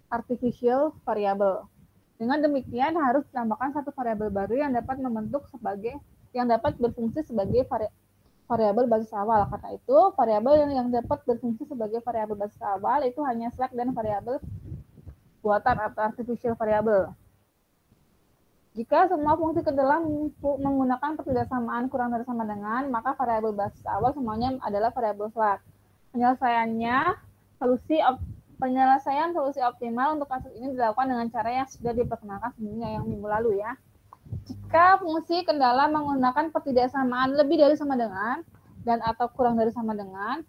artificial variable. Dengan demikian harus ditambahkan satu variabel baru yang dapat berfungsi sebagai variabel basis awal. Karena itu, variabel yang dapat berfungsi sebagai variabel basis awal itu hanya slack dan variabel buatan atau artificial variable. Jika semua fungsi kedelah menggunakan pertidaksamaan kurang dari sama dengan, maka variabel basis awal semuanya adalah variabel slack. Penyelesaian solusi optimal untuk kasus ini dilakukan dengan cara yang sudah diperkenalkan sebelumnya yang minggu lalu ya. Jika fungsi kendala menggunakan pertidaksamaan lebih dari sama dengan dan atau kurang dari sama dengan,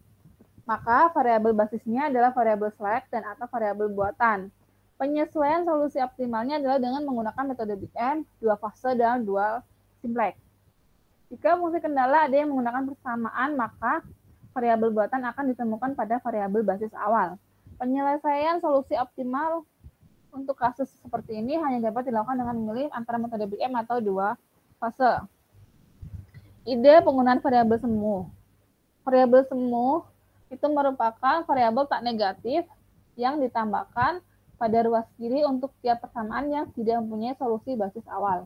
maka variabel basisnya adalah variabel slack dan atau variabel buatan. Penyesuaian solusi optimalnya adalah dengan menggunakan metode Big M, dua fase dan dual simplex. Jika fungsi kendala ada yang menggunakan persamaan, maka variabel buatan akan ditemukan pada variabel basis awal. Penyelesaian solusi optimal untuk kasus seperti ini hanya dapat dilakukan dengan memilih antara metode Big M atau dua fase. Ide penggunaan variabel semu. Variabel semu itu merupakan variabel tak negatif yang ditambahkan pada ruas kiri untuk tiap persamaan yang tidak mempunyai solusi basis awal.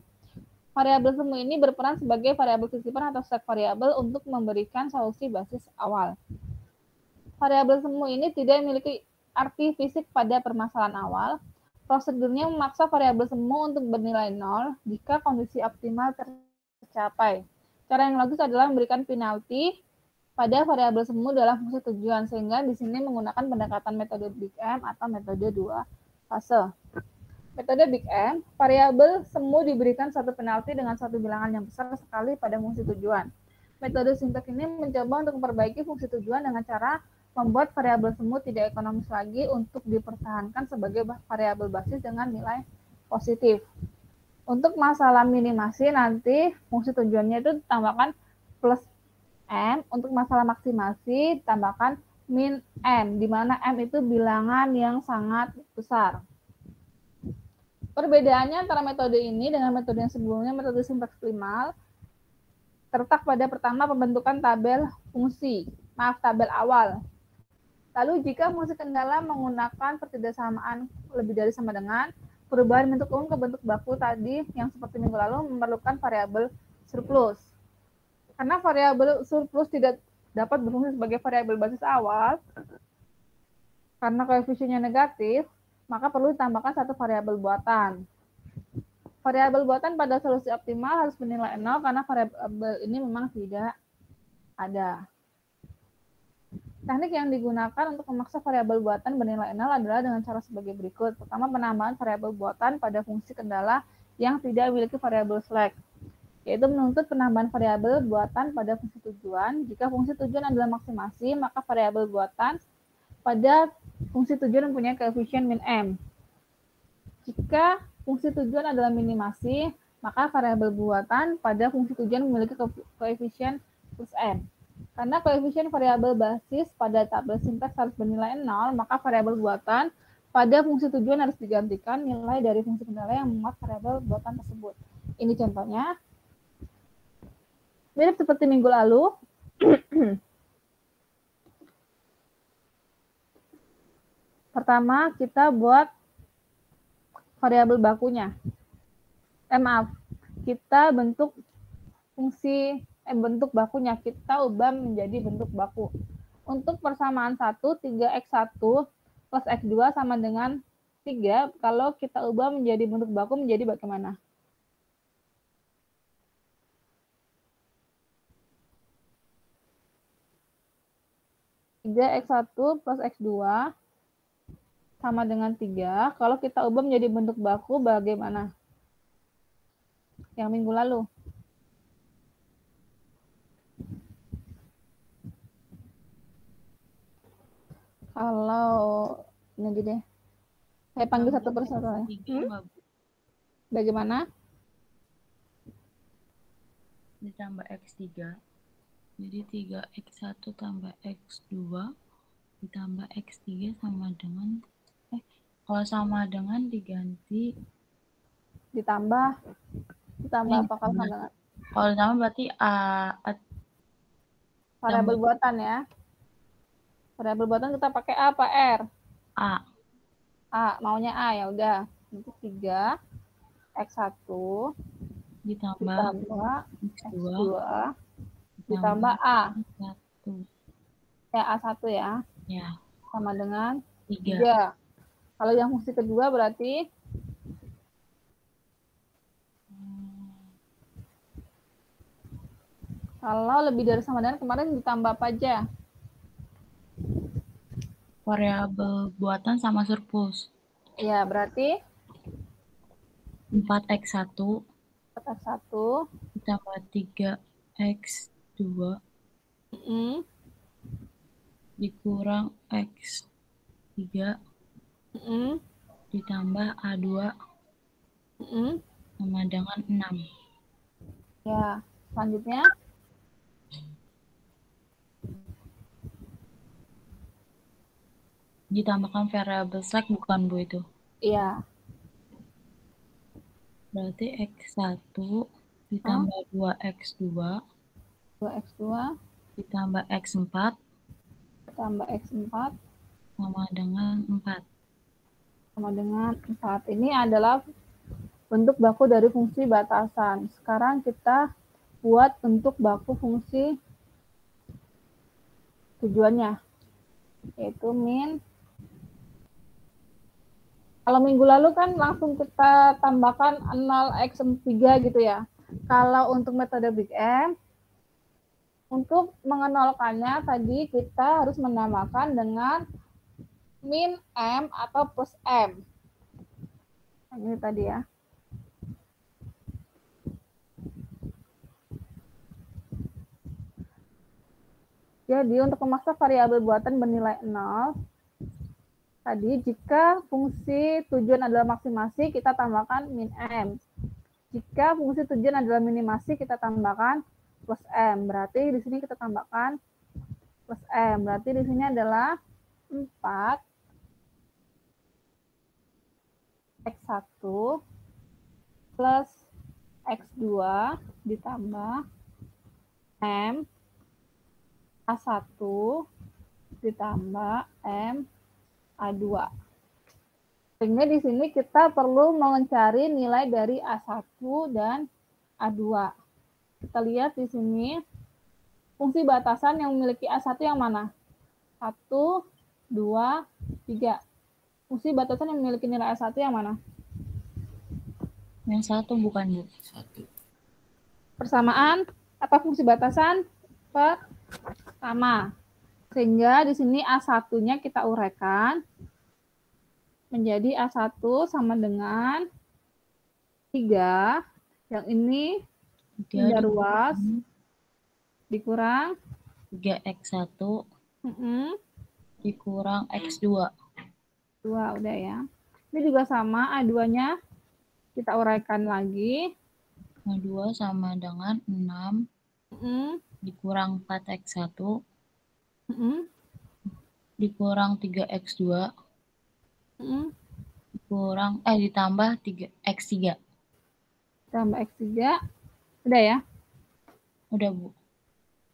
Variabel semu ini berperan sebagai variabel sisipan atau stack variabel untuk memberikan solusi basis awal. Variabel semu ini tidak memiliki arti fisik pada permasalahan awal. Prosedurnya memaksa variabel semu untuk bernilai 0 jika kondisi optimal tercapai. Cara yang logis adalah memberikan penalti pada variabel semu dalam fungsi tujuan, sehingga di sini menggunakan pendekatan metode Big M atau metode dua fase. Metode Big M, variabel semu diberikan satu penalti dengan satu bilangan yang besar sekali pada fungsi tujuan. Metode simplex ini mencoba untuk memperbaiki fungsi tujuan dengan cara membuat variabel semu tidak ekonomis lagi untuk dipertahankan sebagai variabel basis dengan nilai positif. Untuk masalah minimasi nanti fungsi tujuannya itu ditambahkan plus M, untuk masalah maksimasi tambahkan min M, di mana M itu bilangan yang sangat besar. Perbedaannya antara metode ini dengan metode yang sebelumnya, metode simplex primal, terletak pada pertama pembentukan tabel awal. Lalu jika fungsi kendala menggunakan pertidaksamaan lebih dari sama dengan, perubahan bentuk umum ke bentuk baku tadi yang seperti minggu lalu memerlukan variabel surplus. Karena variabel surplus tidak dapat berfungsi sebagai variabel basis awal, karena koefisiennya negatif, maka perlu ditambahkan satu variabel buatan. Variabel buatan pada solusi optimal harus bernilai 0 karena variabel ini memang tidak ada. Teknik yang digunakan untuk memaksa variabel buatan bernilai 0 adalah dengan cara sebagai berikut. Pertama, penambahan variabel buatan pada fungsi kendala yang tidak memiliki variabel slack, yaitu menuntut penambahan variabel buatan pada fungsi tujuan. Jika fungsi tujuan adalah maksimasi, maka variabel buatan pada fungsi tujuan mempunyai koefisien min M. Jika fungsi tujuan adalah minimasi, maka variabel buatan pada fungsi tujuan memiliki koefisien plus M. Karena koefisien variabel basis pada tabel simplex harus bernilai 0, maka variabel buatan pada fungsi tujuan harus digantikan nilai dari fungsi kendala yang memuat variabel buatan tersebut. Ini contohnya. Mirip seperti minggu lalu. Pertama, kita buat variabel bakunya. Kita bentuk bentuk bakunya, kita ubah menjadi bentuk baku. Untuk persamaan 1, 3x1 plus x2 sama dengan 3, kalau kita ubah menjadi bentuk baku menjadi bagaimana? X1 plus X2 sama dengan 3. Kalau kita ubah menjadi bentuk baku, bagaimana? Yang minggu lalu. Kalau ini aja deh. Saya panggil satu persatu. Bagaimana? Ditambah X3. Jadi 3x1 tambah x2 ditambah x3 sama dengan kalau sama dengan diganti ditambah apa kalau sama dengan? Kalau sama berarti variabel buatan ya. Variabel buatan kita pakai A apa R? A. A, maunya A ya udah. Nanti 3 X1 ditambah X2 ditambah ditambah A. 1. Ya, A1 ya. Ya. Sama dengan 3. 3. Kalau yang fungsi kedua berarti kalau lebih dari sama dengan kemarin ditambah apa aja? Variabel buatan sama surplus. Ya, berarti 4X1 X1 ditambah 3X2 dikurang X3 ditambah A2 sama dengan 6. Ya, selanjutnya ditambahkan variabel slack bukan Bu itu? iya. Berarti X1 ditambah 2X2 2X2 ditambah X4 tambah X4 sama dengan 4. sama dengan 4. Ini adalah bentuk baku dari fungsi batasan. Sekarang kita buat bentuk baku fungsi tujuannya, yaitu min. Kalau minggu lalu kan langsung kita tambahkan 0x3 gitu ya. Kalau untuk metode Big M, untuk mengenolkannya tadi kita harus menamakan dengan min M atau plus M. Ini tadi ya. Jadi untuk memaksa variabel buatan bernilai 0, tadi jika fungsi tujuan adalah maksimasi, kita tambahkan min M. Jika fungsi tujuan adalah minimasi, kita tambahkan plus M. Berarti di sini kita tambahkan plus M. Berarti di sini adalah 4 X1 plus X2 ditambah M A1 ditambah M A2. Sehingga di sini kita perlu mencari nilai dari A1 dan A2. Kita lihat di sini fungsi batasan yang memiliki A1 yang mana? 1, 2, 3. Fungsi batasan yang memiliki nilai A1 yang mana? Yang 1 bukan Bu? 1. Persamaan apa fungsi batasan? Sama. Sehingga di sini A1-nya kita uraikan menjadi A1 sama dengan 3. Yang ini 3 ruas dikurang 3X1 dikurang X2. 2 udah ya. Ini juga sama, A2-nya kita uraikan lagi. A2 sama dengan 6 dikurang 4X1 dikurang 3X2 dikurang ditambah 3X3. Tambah X3. Udah ya? Udah Bu.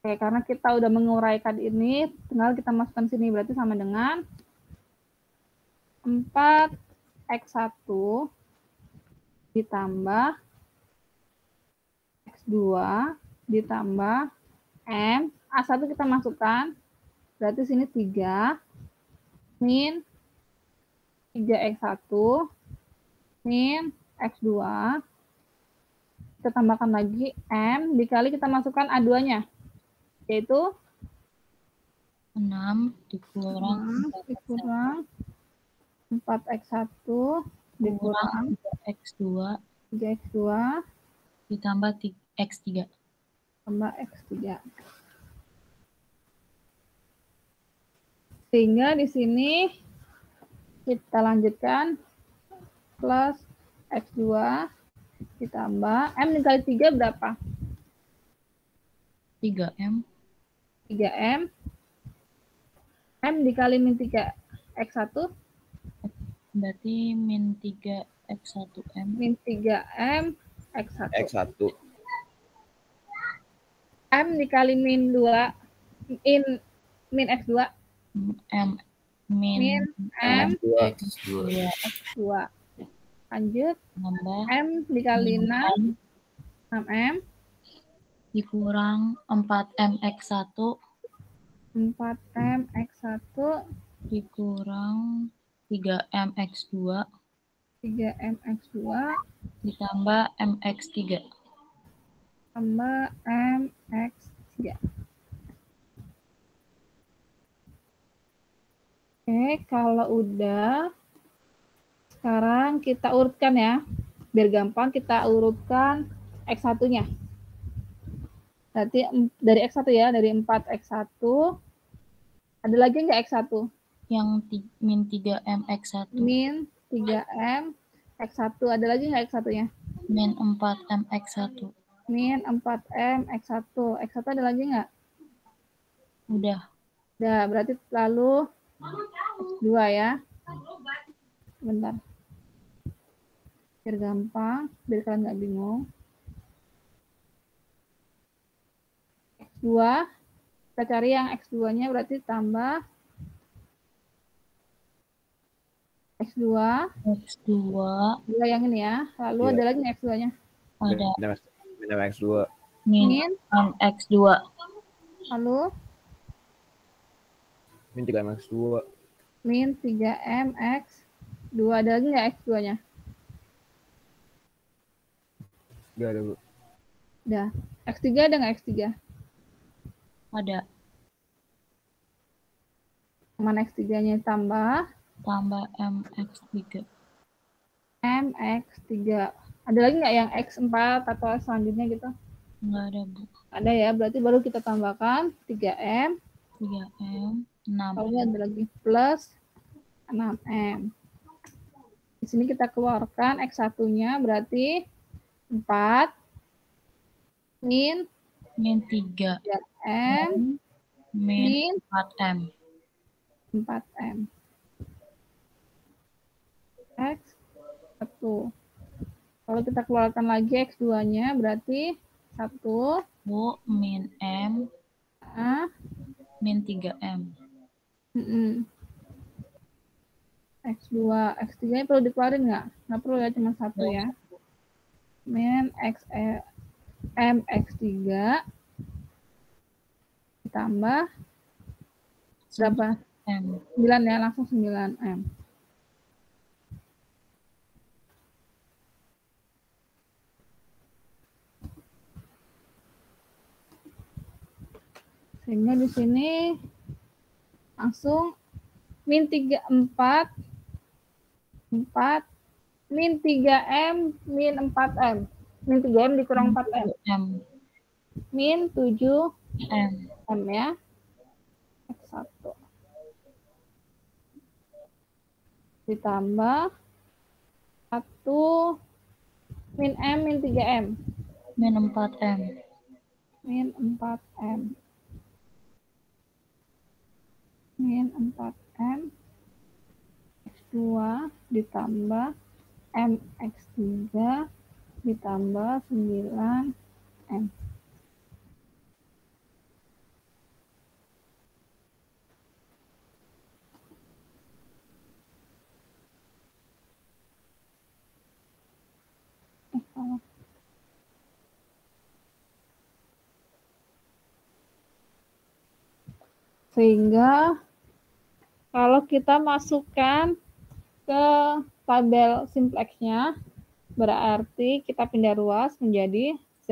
Oke, karena kita udah menguraikan ini, tinggal kita masukkan sini. Berarti sama dengan 4X1 ditambah X2 ditambah M. A1 kita masukkan. Berarti sini 3 min 3X1 min X2. Kita tambahkan lagi M dikali kita masukkan A2-nya. Yaitu 6 dikurang 4X1 dikurang 3X2 ditambah X3. Tambah X3. Sehingga di sini kita lanjutkan plus X2 ditambah M dikali 3 berapa? 3M. 3M. M dikali min 3X1. Berarti min 3X1M. Min 3M X1. X1. M dikali min 2. Min X2. M min M X2. X2. Lanjut, tambah M dikali 6, 6M, dikurang 4M X1 4M X1, dikurang 3M X2 3M X2, ditambah MX3. tambah M X3. Oke, kalau udah, sekarang kita urutkan ya. Biar gampang kita urutkan X1-nya. Berarti dari X1 ya, dari 4X1. Ada lagi nggak X1? Yang min 3M X1. Min 3M X1. Ada lagi nggak X1-nya? Min 4M X1. Min 4M X1. X1 ada lagi nggak? Udah. Udah, berarti lalu X2 ya. Bentar. Biar gampang, biar kalian nggak bingung. X2, kita cari yang X2-nya berarti tambah X2. X2. Dua yang ini ya. Lalu Iya. ada lagi nggak X2-nya? Ada Min X2. min MX2. Lalu Min 3M X2. min 3M X2. Ada lagi nggak X2-nya? Udah ada, Bu. Udah. X3 ada nggak X3? Ada. Mana X3-nya tambah Tambah MX3. MX3. Ada lagi nggak yang X4 atau selanjutnya gitu? Enggak ada, Bu. Ada ya, berarti baru kita tambahkan 3M. 3M, 6M. Lalu ada lagi plus 6M. Di sini kita keluarkan X1-nya berarti 4 min Min 3. 3M Min 4M. 4M. X1. Kalau kita keluarkan lagi X2-nya berarti 1 Bu, min M, A, min 3M. X2, X3-nya perlu dikeluarin nggak? Nggak perlu ya, cuma 1 ya. Min M X3 ditambah berapa? M. 9 ya, langsung 9M. Sehingga di sini langsung min 3, 4, min 3M, min 4M. Min 3M dikurang 4M. M. Min 7M M. ya. X1. Ditambah 1 min M, min 3M. Min 4M. Min 4M. Min 4M. X2 ditambah MX3 ditambah 9M. Sehingga kalau kita masukkan ke tabel simplex-nya, berarti kita pindah ruas menjadi Z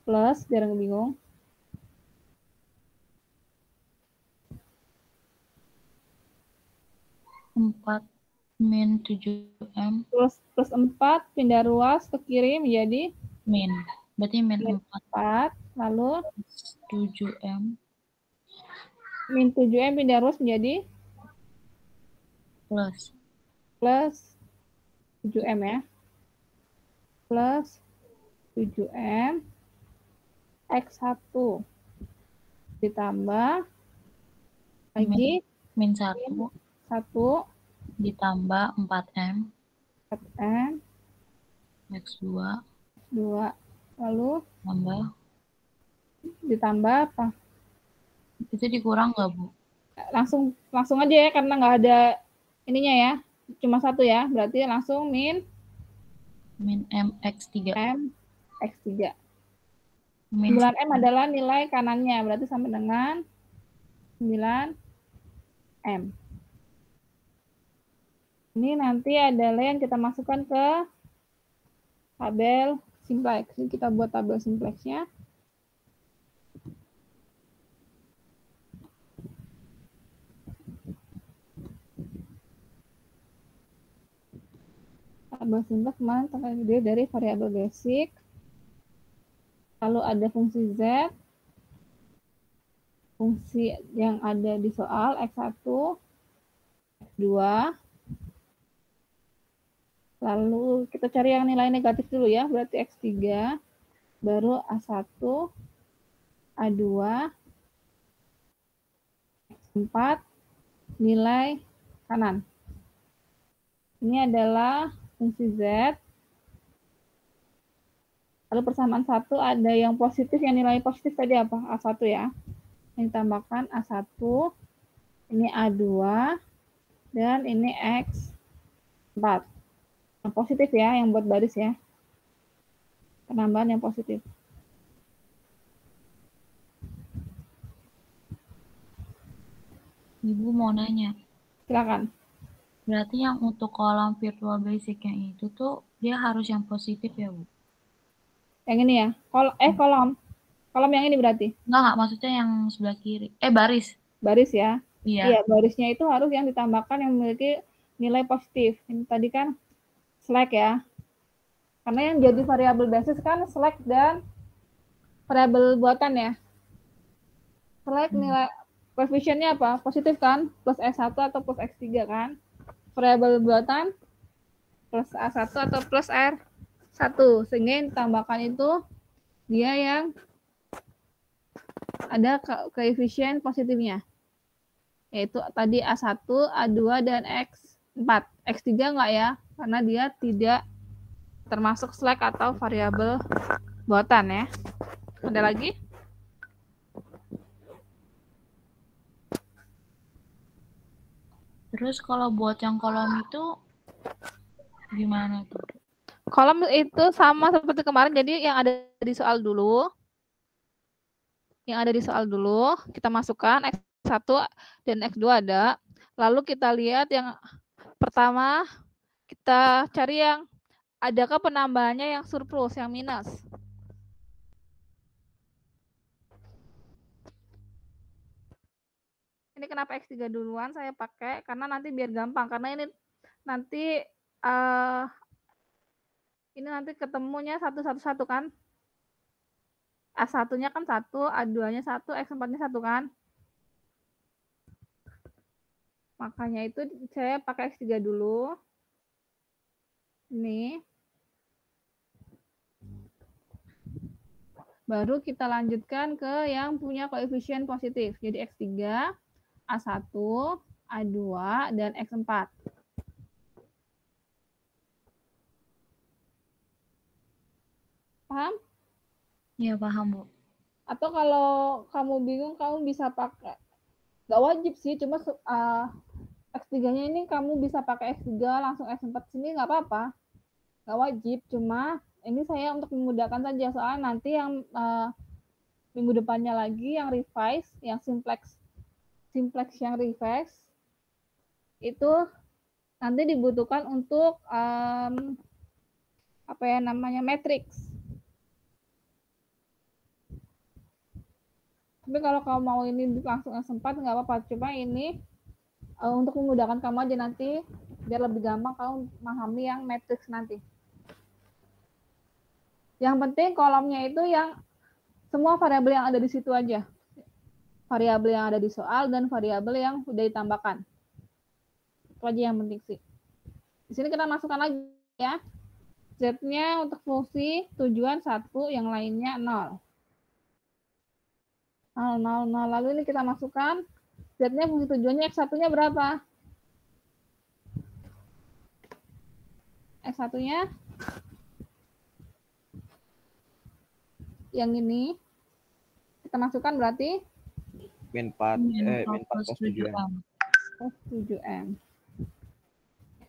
plus, biar nggak bingung, Empat min 7M plus 4 pindah ruas ke kiri menjadi min. Berarti min 4 4, lalu 7M min 7M pindah ruas menjadi plus plus 7M ya. Plus 7M X1 ditambah lagi min 1 1 ditambah 4M 4M X2 2, lalu tambah ditambah apa? Itu dikurang nggak, Bu? Langsung aja ya, karena nggak ada ininya ya. Cuma satu ya, berarti langsung min M X3. M X3. Min 9M adalah nilai kanannya, berarti sama dengan 9M. Ini nanti adalah yang kita masukkan ke tabel simplex. Ini kita buat tabel simplexnya. Tabel simplex kemarin terdiri dari variabel basic, lalu ada fungsi Z, fungsi yang ada di soal X1, X2, lalu kita cari yang nilai negatif dulu ya, berarti X3, baru A1, A2, X4, nilai kanan. Ini adalah fungsi Z. Lalu persamaan 1 ada yang positif, yang nilai positif tadi apa? A1 ya. Yang ditambahkan A1, ini A2, dan ini X4. Yang positif ya, yang buat baris ya. Penambahan yang positif. Ibu mau nanya. Silakan. Berarti yang untuk kolom virtual basic yang itu tuh dia harus yang positif ya, Bu? Yang ini ya. Kolom. Kolom yang ini berarti. Enggak, maksudnya yang sebelah kiri. Baris. Baris ya. Iya. Iya, barisnya itu harus yang ditambahkan yang memiliki nilai positif. Ini tadi kan slack ya. Karena yang jadi variabel basis kan slack dan variabel buatan ya. Slack nilai koefisiennya apa? Positif kan? Plus S1 atau plus X3 kan? Variabel buatan plus A1 atau plus R1. Sehingga yang ditambahkan itu dia yang ada koefisien positifnya. Yaitu tadi A1, A2, dan X4. X3 enggak ya? Karena dia tidak termasuk slack atau variabel buatan ya. Ada lagi? Terus kalau buat yang kolom itu gimana tuh? Kolom itu sama seperti kemarin, jadi yang ada di soal dulu. Yang ada di soal dulu, kita masukkan X1 dan X2 ada. Lalu kita lihat yang pertama, kita cari yang adakah penambahannya yang surplus, yang minus. Ini kenapa X3 duluan saya pakai, karena nanti biar gampang. Karena ini nanti ketemunya satu kan. A1-nya kan 1, A2-nya 1, X4-nya 1 kan. Makanya itu saya pakai X3 dulu. Ini. Baru kita lanjutkan ke yang punya koefisien positif. Jadi X3, A1, A2, dan X4. Paham? Iya, paham, Bu. Atau kalau kamu bingung, kamu bisa pakai. Nggak wajib sih, cuma X3-nya ini kamu bisa pakai X3 langsung X4 sini nggak apa-apa. Nggak wajib, cuma ini saya untuk memudahkan saja. Soalnya nanti yang minggu depannya lagi yang revise, yang simplex yang revise, itu nanti dibutuhkan untuk matrix. Tapi kalau kamu mau ini langsung sempat nggak apa-apa. Cuma ini untuk memudahkan kamu aja nanti, biar lebih gampang kamu memahami yang matrix nanti. Yang penting kolomnya itu yang semua variabel yang ada di situ aja. Variabel yang ada di soal dan variabel yang sudah ditambahkan. Itu aja yang penting sih. Di sini kita masukkan lagi ya. Z-nya untuk fungsi tujuan 1, yang lainnya 0. 0. Lalu ini kita masukkan Z-nya fungsi tujuannya, X1-nya berapa? X1-nya yang ini kita masukkan berarti Min 4 min min 4 plus plus 7 7M. M. Plus 7M.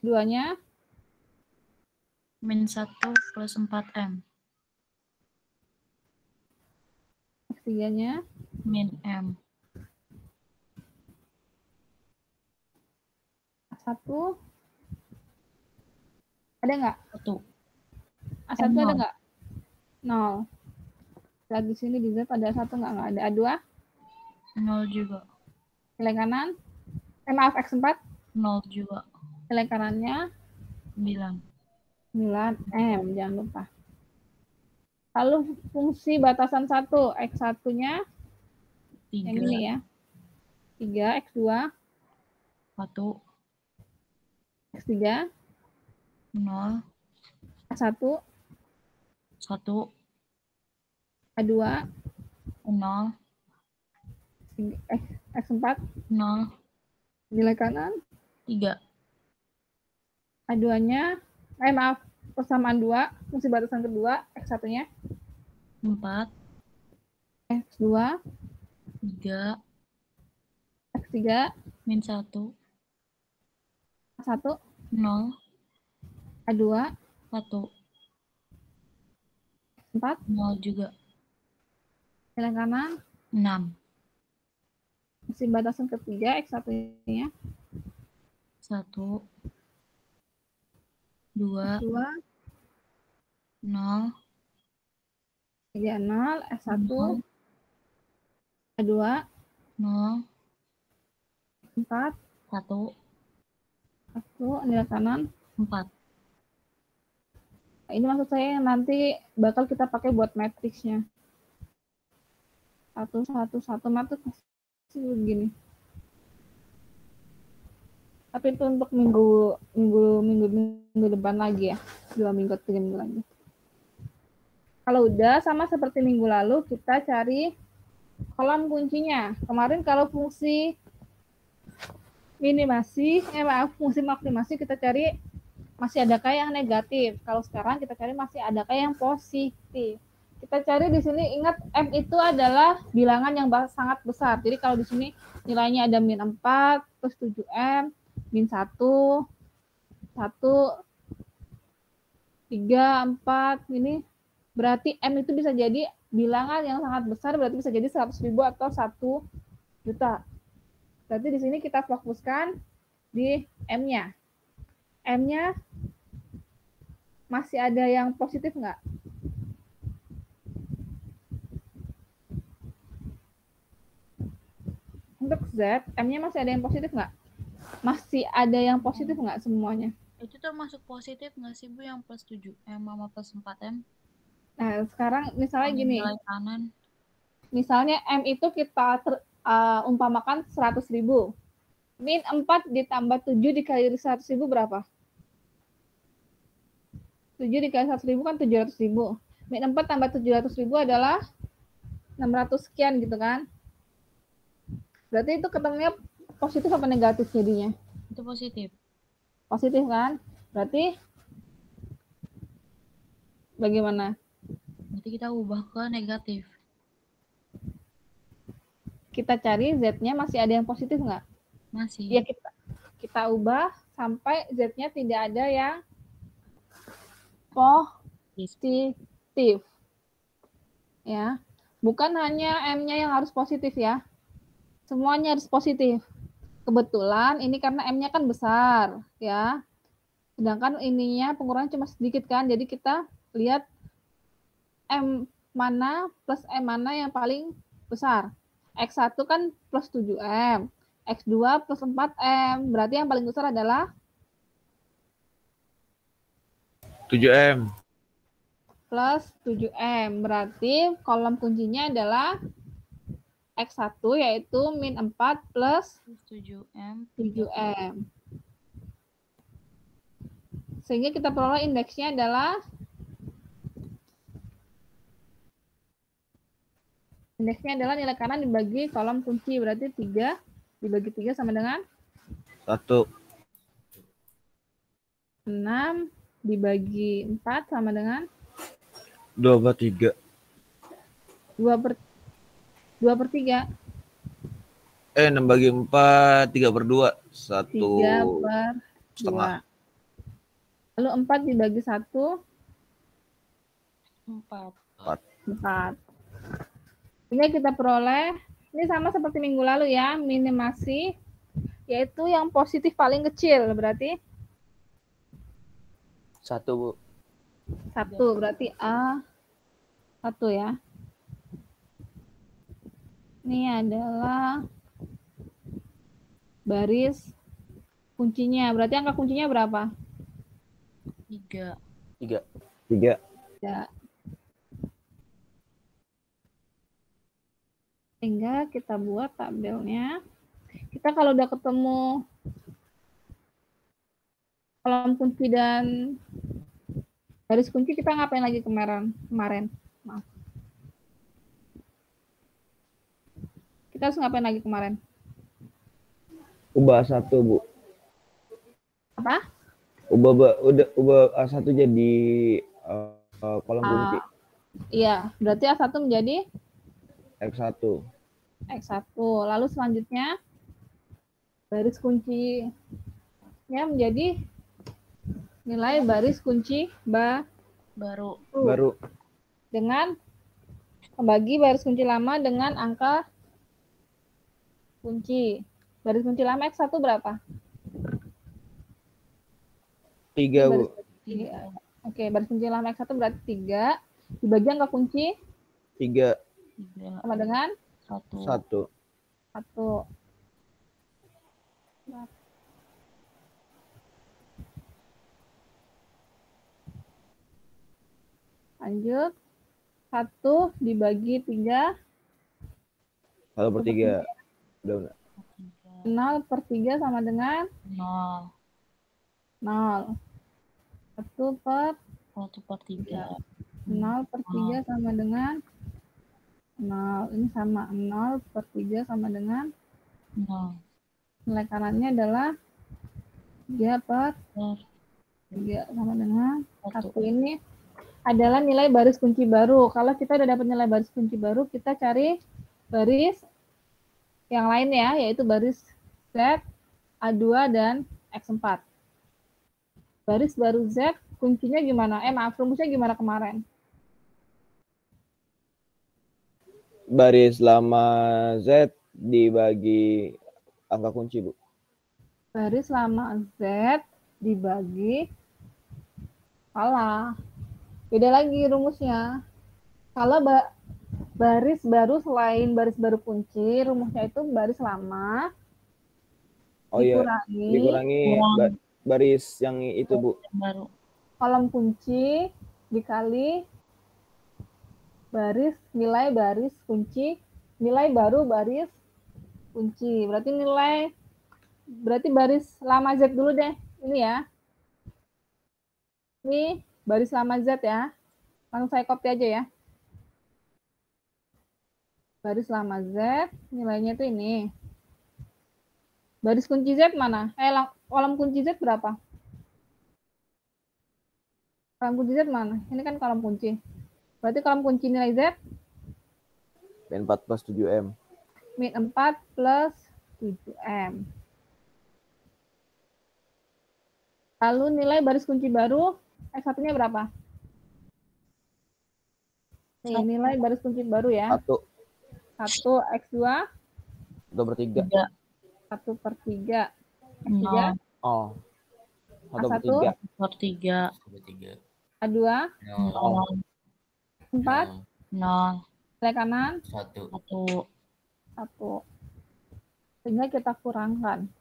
X2-nya Min 1 plus 4 M. X3-nya Min M. A1 ada nggak? 1. A1 ada nol. nggak? 0. Lagi sini di Z ada 1 nggak? Nggak ada. A2 0 juga. nilai kanan. Maaf, X4 0 juga. nilai kanannya 9. 9M, jangan lupa. Lalu fungsi batasan 1, X1-nya 3. yang ini ya. 3, X2, 1. X3, 0. A1, 1. A2, 0. X4, 0. nilai kanan. 3. A2-nya, maaf, persamaan 2, fungsi batasan kedua, X1-nya, 4. X2, 3. X3, Min 1. A1, 0. A2, 1. 4, 0 juga. nilai kanan, 6. fungsi batasan ketiga, X1-nya, 1. 2. 2, 0. 3, 0, S1, 0. A2, 0. 4, 1. 1, nilai kanan. 4. Ini maksud saya yang nanti bakal kita pakai buat matriksnya. 1, 1, 1, matrik begini. Tapi itu untuk minggu depan lagi ya. 2 minggu, 3 minggu lagi. Kalau udah sama seperti minggu lalu, kita cari kolom kuncinya. Kemarin kalau fungsi minimasi, fungsi maksimasi kita cari masih adakah yang negatif. Kalau sekarang kita cari masih adakah yang positif. Kita cari di sini, ingat M itu adalah bilangan yang sangat besar. Jadi kalau di sini nilainya ada min 4 plus 7M, min 1, 1, 3, 4, ini berarti M itu bisa jadi bilangan yang sangat besar, berarti bisa jadi 100.000 atau 1 juta. Berarti di sini kita fokuskan di M-nya. M-nya masih ada yang positif nggak? Untuk Z, M-nya masih ada yang positif nggak? Masih ada yang positif nggak semuanya? Itu termasuk positif nggak sih, Bu, yang plus 7M sama plus 4M? Nah, sekarang misalnya gini. Nilai kanan. Misalnya M itu kita umpamakan 100.000. Min 4 ditambah 7 dikali 100.000 berapa? 7 dikali 100.000 kan 700.000. Min 4 tambah 700.000 adalah 600 sekian gitu kan. Berarti itu ketemunya positif apa negatif jadinya? Itu positif. Positif kan? Berarti bagaimana? Berarti kita ubah ke negatif. Kita cari Z-nya masih ada yang positif nggak? Masih. Ya kita ubah sampai Z-nya tidak ada yang positif. Ya. Bukan hanya M-nya yang harus positif ya. Semuanya harus positif. Kebetulan ini karena M-nya kan besar, ya. Sedangkan ininya pengurangan cuma sedikit kan. Jadi kita lihat M mana plus M mana yang paling besar. X1 kan plus 7M. X2 plus 4M. Berarti yang paling besar adalah 7M. Plus 7M. Berarti kolom kuncinya adalah X1 yaitu min 4 plus 7M. 7M. Sehingga kita peroleh indeksnya adalah nilai kanan dibagi kolom kunci. Berarti 3 dibagi 3 sama dengan 1. 6 dibagi 4 sama dengan 2/3. 2/3. 6 bagi 4, 3/2. 3 per 1,5. 2. Lalu 4 dibagi 1, 4. 4. Ini kita peroleh, ini sama seperti minggu lalu ya, minimasi, yaitu yang positif paling kecil, berarti 1, Bu. 1, berarti A 1 ya. Ini adalah baris kuncinya, berarti angka kuncinya berapa? 3. 3. Ya. Sehingga kita buat tabelnya. Kita kalau udah ketemu kolom kunci dan baris kunci, kita ngapain lagi kemarin? Maaf. Kita harus ngapain lagi kemarin? Ubah 1, Bu. Apa? Ubah A1 jadi kolom kunci. Iya, berarti A1 menjadi X1. X1. Lalu selanjutnya baris kuncinya menjadi nilai baris kunci Baru. dengan membagi baris kunci lama dengan angka kunci. Baris kunci lama X1 berapa? 3, Bu. Oke, baris kunci lama X1 berarti 3. Dibagi angka kunci 3. sama dengan 1. 1. Lanjut. 1 dibagi 3. 1/3. Udah. 0/3 sama dengan 0. 0. 1/3. 1/3. 0/3 sama dengan 0. Ini sama. 0/3 sama dengan 0. nilai kanannya adalah 3/3 sama dengan 1. Ini adalah nilai baris kunci baru. Kalau kita udah dapat nilai baris kunci baru, kita cari baris yang lain ya, yaitu baris Z, A2, dan X4. Baris baru Z, kuncinya gimana? Rumusnya gimana kemarin? Baris lama Z dibagi angka kunci, Bu. Baris lama Z dibagi, salah. Beda lagi rumusnya. Kalau baris baru selain baris baru kunci, rumusnya itu baris lama dikurangi baris yang itu, Bu. Baru. kolom kunci dikali nilai baris kunci, nilai baru baris kunci. Berarti baris lama Z dulu deh. Ini ya. Ini baris lama Z ya. Langsung saya copy aja ya. Baris lama Z, nilainya itu ini. Baris kunci Z mana? Kolom kunci Z berapa? Kolom kunci Z mana? Ini kan kolom kunci. Berarti kolom kunci nilai Z? Min 4 plus 7M. Min 4 plus 7M. Lalu nilai baris kunci baru, X1-nya berapa? Nih, nilai baris kunci baru ya. 1 X2. 1/3. 1/3. X3. Oh. A1. 1/3. A2. 0. 4. 0. Nilai kanan. 1. 1. Sehingga kita kurangkan.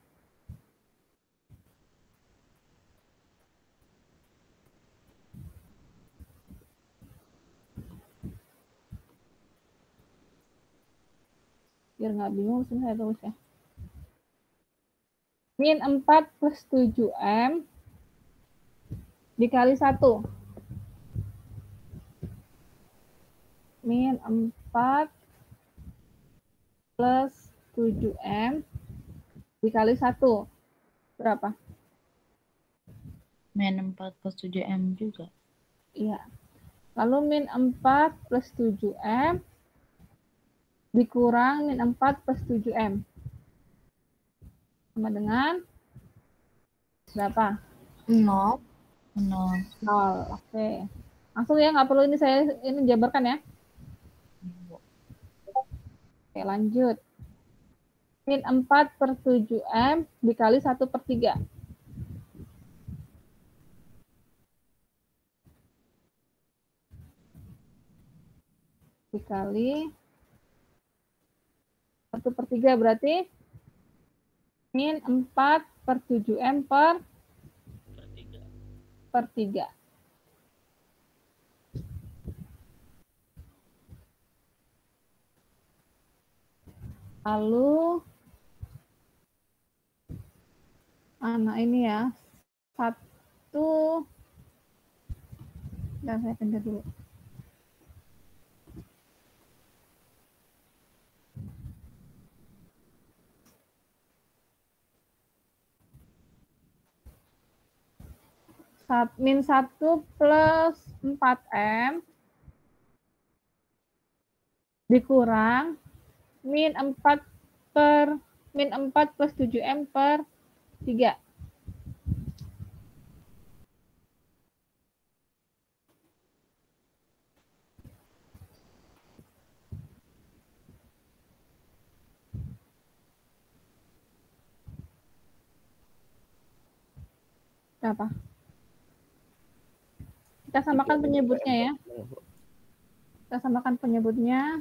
Biar nggak bingung, sini saya tulis ya. Min 4 plus 7M dikali 1. Min 4 plus 7M dikali 1. Berapa? Min 4 plus 7M juga. Iya. Lalu min 4 plus 7M dikurang min 4 plus 7M. sama dengan berapa? 0. 0. 0. Oke. Langsung ya, nggak perlu ini saya ini jabarkan ya. Oke, lanjut. Min 4/7M dikali 1/3. Dikali 1/3 berarti min 4/7M per 3. Lalu anak ini ya, 1, dan saya pindah dulu. Min 1 plus 4M dikurang min 4 plus 7M per 3. Berapa? Kita samakan penyebutnya ya. Kita samakan penyebutnya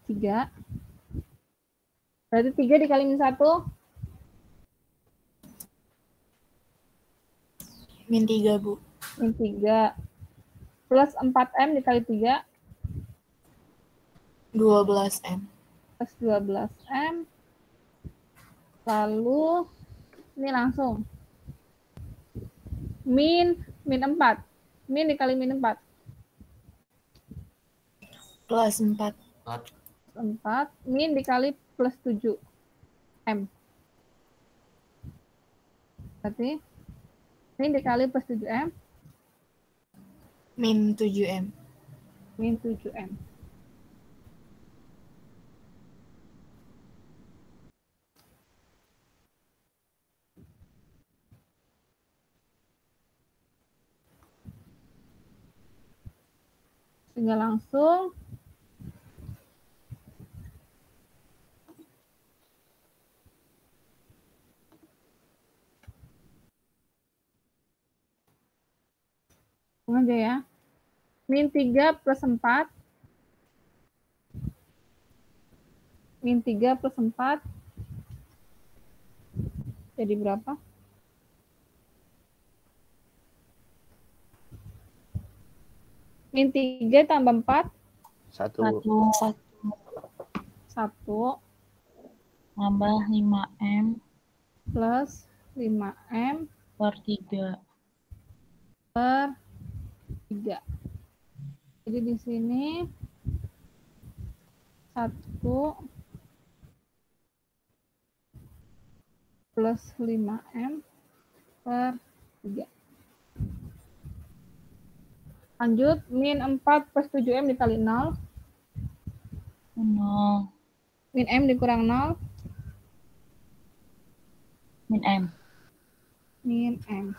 3. Berarti 3 dikali min 1. Min 3, Bu. Min 3. Plus 4M dikali 3. 12M. Plus 12M. Lalu, ini langsung. Min 4. Min dikali min 4. Plus 4. 4. Min dikali plus 7M. Berarti, min dikali plus 7M. Min 7M. Min 7M. Sehingga langsung aja ya. Min 3 plus 4. Min 3 plus 4. Jadi berapa? Min 3 tambah 4. 1. 1 Tambah 5M plus 5M per 3. per 3. Jadi di sini 1 plus 5M per 3. Lanjut, min 4 plus 7M dikali 0. 0. Min M dikurang 0. Min M. Min M.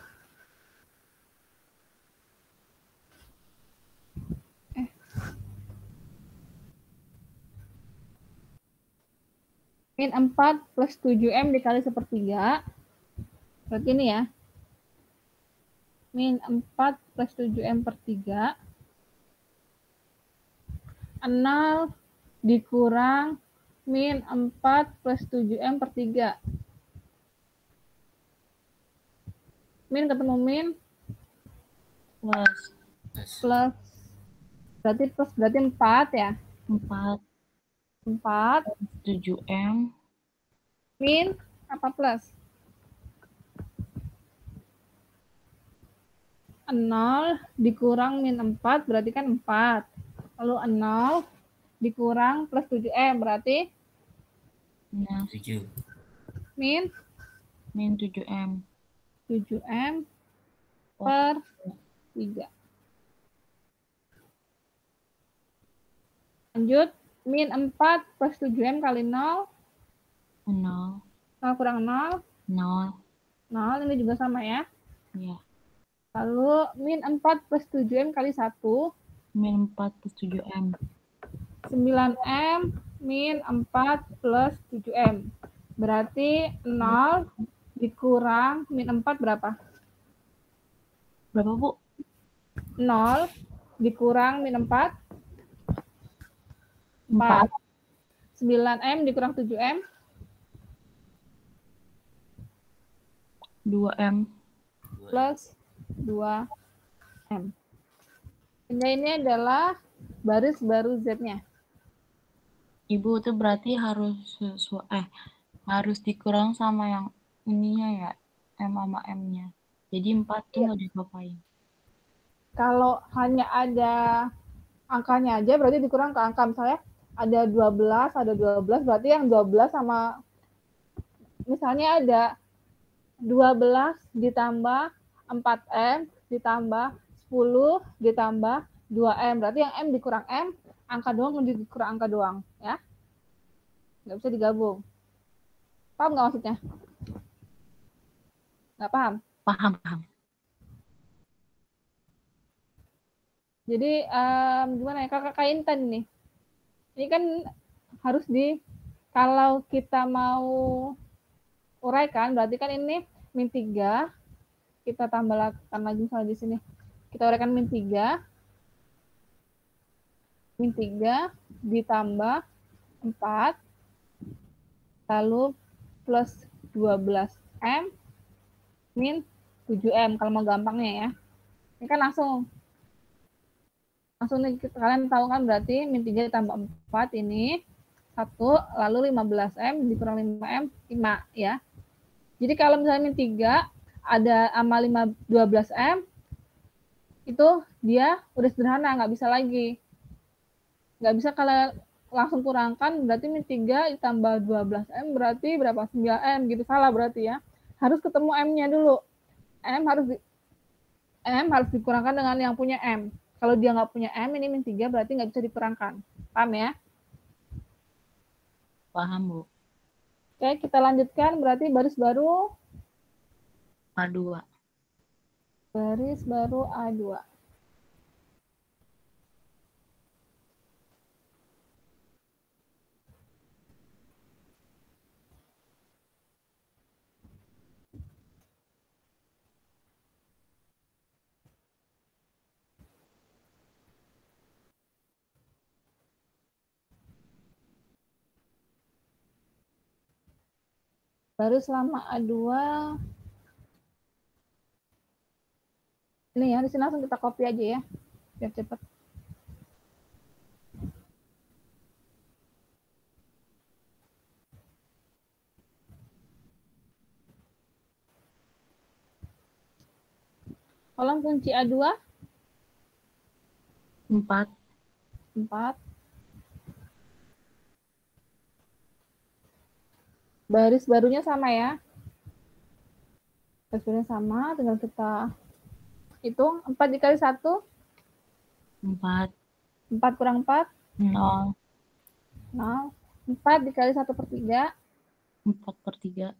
Min 4 plus 7M dikali 1/3. Berarti ini ya. Min 4 plus 7M per 3. 0 dikurang min 4 plus 7M per 3. Min ketemu min. Plus. Berarti 4 ya. 4. 4. 7M. Min apa plus? 0 dikurang min 4 berarti kan 4. Lalu 0 dikurang plus 7M berarti? 7. Min? Min 7M. 7M per 3. Lanjut, min 4 plus 7M kali 0. 0. 0 kurang 0, 0. 0. Ini juga sama ya. Ya. Lalu min 4 plus 7M kali 1. Min 4 plus 7M. 9M min 4 plus 7M. Berarti 0 dikurang min 4 berapa? Berapa, Bu? 0 dikurang min 4. 4. 9M dikurang 7M. 2M. Plus 2M. Ini adalah baris baru Z-nya. Ibu, itu berarti harus dikurang sama yang ininya ya, M sama M-nya. Jadi 4 tuh nggak dipapain. Kalau hanya ada angkanya aja berarti dikurang ke angka. Misalnya ada 12 berarti yang 12 sama, misalnya ada 12 ditambah 4M ditambah 10 ditambah 2M. Berarti yang M dikurang M, angka doang dikurang angka doang. Ya, nggak bisa digabung. Paham nggak maksudnya? Nggak paham? Paham. Jadi gimana ya, kakak Intan nih. Ini kan harus kalau kita mau uraikan, berarti kan ini min 3, kita tambahkan lagi misalnya di sini. Kita uraikan min 3 ditambah 4, lalu plus 12M min 7M kalau mau gampangnya ya. Ini kan langsung nih, kalian tahu kan, berarti min 3 tambah 4 ini 1, lalu 15M dikurang 5M 5 ya. Jadi kalau misalnya min 3 ada sama 12M, itu dia udah sederhana, nggak bisa lagi. Nggak bisa kalau langsung kurangkan, berarti min 3 ditambah 12M berarti berapa? 9M gitu, salah berarti ya. Harus ketemu M-nya dulu. M harus dikurangkan dengan yang punya M. Kalau dia nggak punya M, ini min 3 berarti nggak bisa dikurangkan. Paham ya? Paham, Bu. Oke, kita lanjutkan. Berarti baris baru A2. Baris baru A2. Baru selama A2, ini ya, di sini langsung kita copy aja ya, biar cepat. Kolom kunci A2, 4. 4. Baris barunya sama ya. Baris barunya sama, tinggal kita hitung. 4 dikali 1. 4. 4 kurang 4. 0. 0. 4 dikali 1/3. 4/3.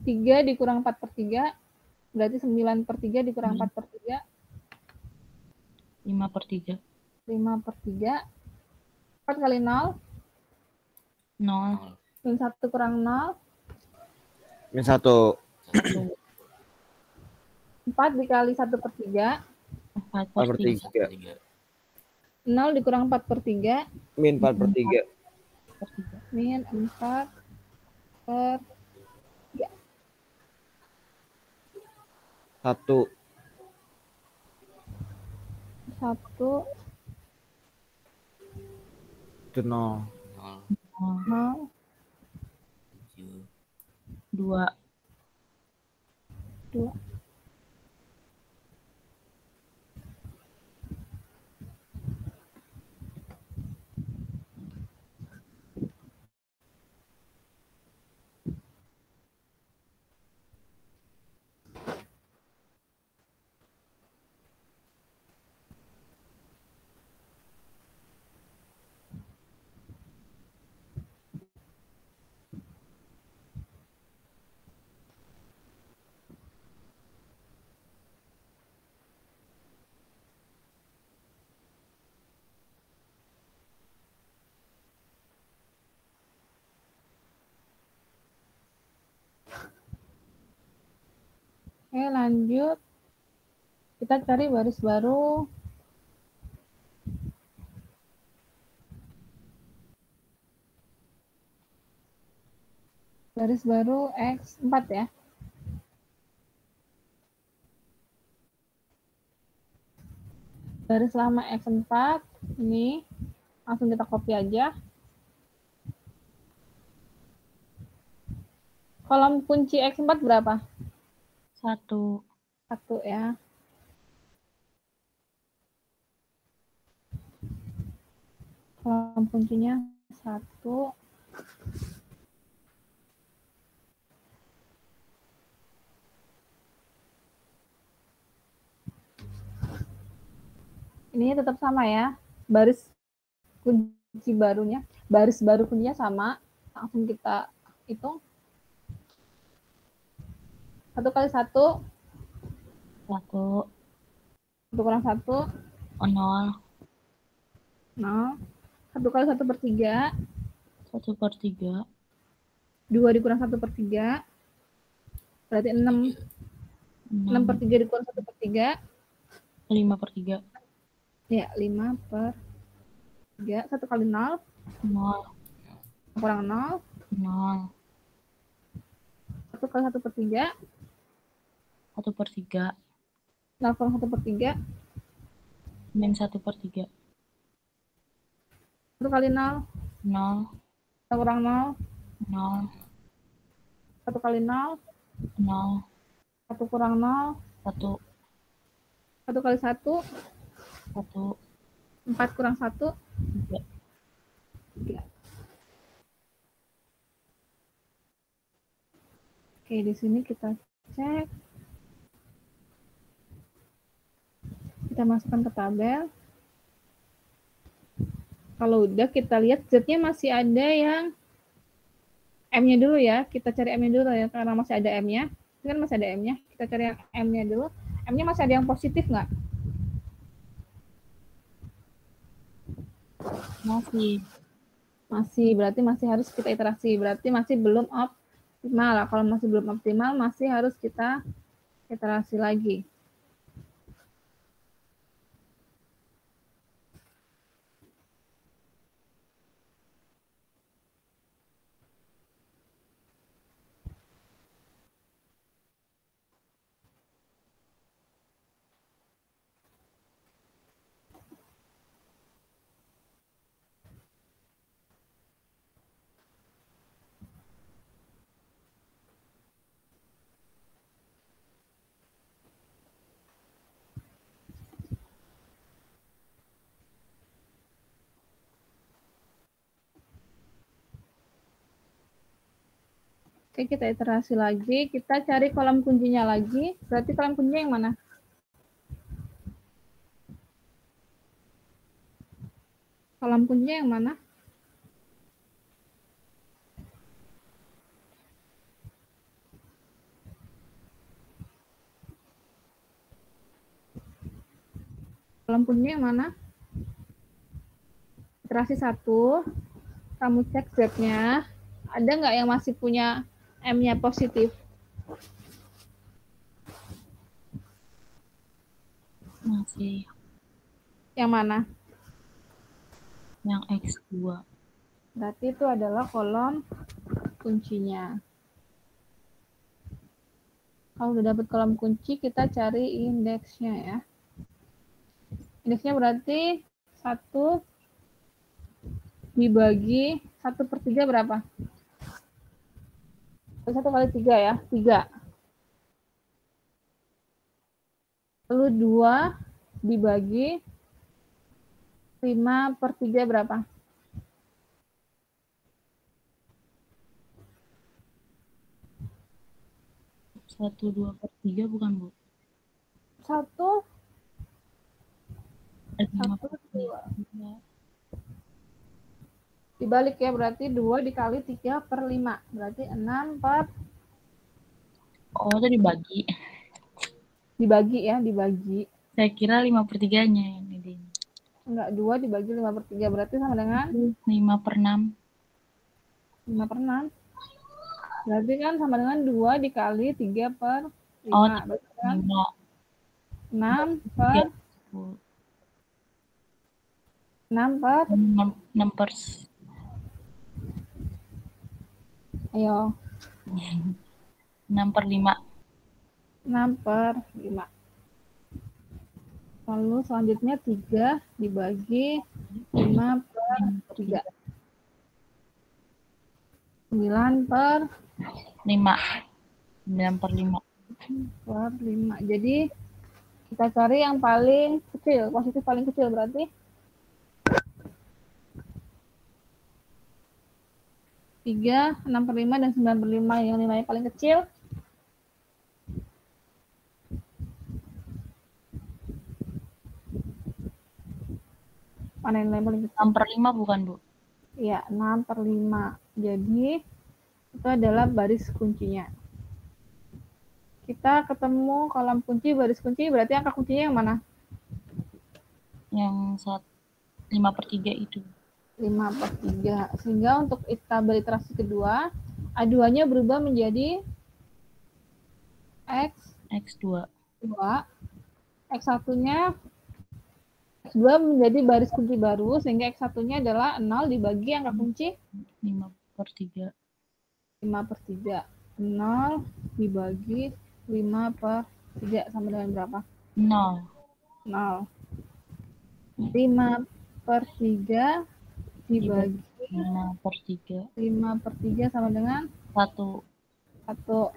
3 dikurang 4/3. Berarti 9/3 dikurang 4/3. 5/3. 5/3. 4 kali 0. 0. Min 1 kurang 0. Min 1. 4 dikali 1/3. 4/3. 0 dikurang 4/3. Min 4/3. Min 4/3. 1. 1. Itu 0. 0. 2. 2. lanjut. Kita cari baris baru. Baris baru X4 ya. Baris lama X4, ini langsung kita copy aja. Kolom kunci X4 berapa? 1. 1 ya. Kolom kuncinya 1. Ini tetap sama ya. Baris kunci barunya, baris baru kuncinya sama. Langsung kita hitung. 1 kali 1. 1. 1 kurang 1. 0. 0. 1 kali 1/3. 1/3. 2 dikurang 1/3. Berarti 6. 6/3 dikurang 1/3. 5/3. Ya, 5/3. 1 kali 0. 0. Kurang 0. 0. 1 kali 1/3. 1/3. 0 kurang 1/3. Min 1/3. 1 kali 0. 0. 1 kurang 0. 0. 1 kali 0. 0. 1 kurang 0. 1. 1 kali 1. 1. 4 kurang 1. 3. 3. Oke, di sini kita cek. Kita masukkan ke tabel. Kalau udah, kita lihat Z-nya masih ada yang M-nya dulu ya. Kita cari M-nya dulu ya, karena masih ada M-nya. Ini kan masih ada M-nya. Kita cari yang M-nya dulu. M-nya masih ada yang positif nggak? Masih, berarti masih harus kita iterasi. Berarti masih belum optimal. Kalau masih belum optimal, masih harus kita iterasi lagi. Oke, kita iterasi lagi. Kita cari kolom kuncinya lagi. Berarti kolom kuncinya yang mana? Kolom kuncinya yang mana? Kolom kuncinya yang mana? Iterasi 1. Kamu cek Z-nya. Ada nggak yang masih punya M-nya positif? Masih. Yang mana? Yang X2. Berarti itu adalah kolom kuncinya. Kalau udah dapat kolom kunci, kita cari indeksnya ya. Indeksnya berarti 1 dibagi 1/3 berapa? 1 kali 3 ya, 3. Lalu 2 dibagi 5/3 berapa? 1/2/3 bukan, Bu? 1, 5/3. Dibalik ya, berarti 2 dikali 3/5. Berarti 6 Oh, itu dibagi. Dibagi ya, dibagi. Saya kira 5/3-nya ini. Enggak, 2 dibagi 5/3. Berarti sama dengan 5/6. 5/6. Berarti kan sama dengan 2 dikali 3/5. Oh, 5. Berarti kan 5. 6 per 6 per 6 per ayo 6 per 5. 6 per 5. Lalu selanjutnya 3 dibagi 5 per 3. 9 per 5. 9 per 5. per 5. Jadi kita cari yang paling kecil, positif paling kecil berarti 3, 6 per 5, dan 9 per 5 yang nilainya paling kecil. Mana yang nilai paling kecil? 6 per 5 bukan, Bu? Iya, 6 per 5. Jadi itu adalah baris kuncinya. Kita ketemu kolom kunci, baris kunci, berarti angka kuncinya yang mana? Yang 5 per 3 itu. 5 per 3. Sehingga untuk tabel iterasi kedua, A2-nya berubah menjadi X2. X1-nya X2 menjadi baris kunci baru, sehingga X1-nya adalah 0 dibagi angka kunci 5 per 3. 5 per 3. 0 dibagi 5 per 3 sama dengan berapa? 0. 0. 5 per 3 dibagi 5 per 3. 5 per 3 sama dengan 1. 1.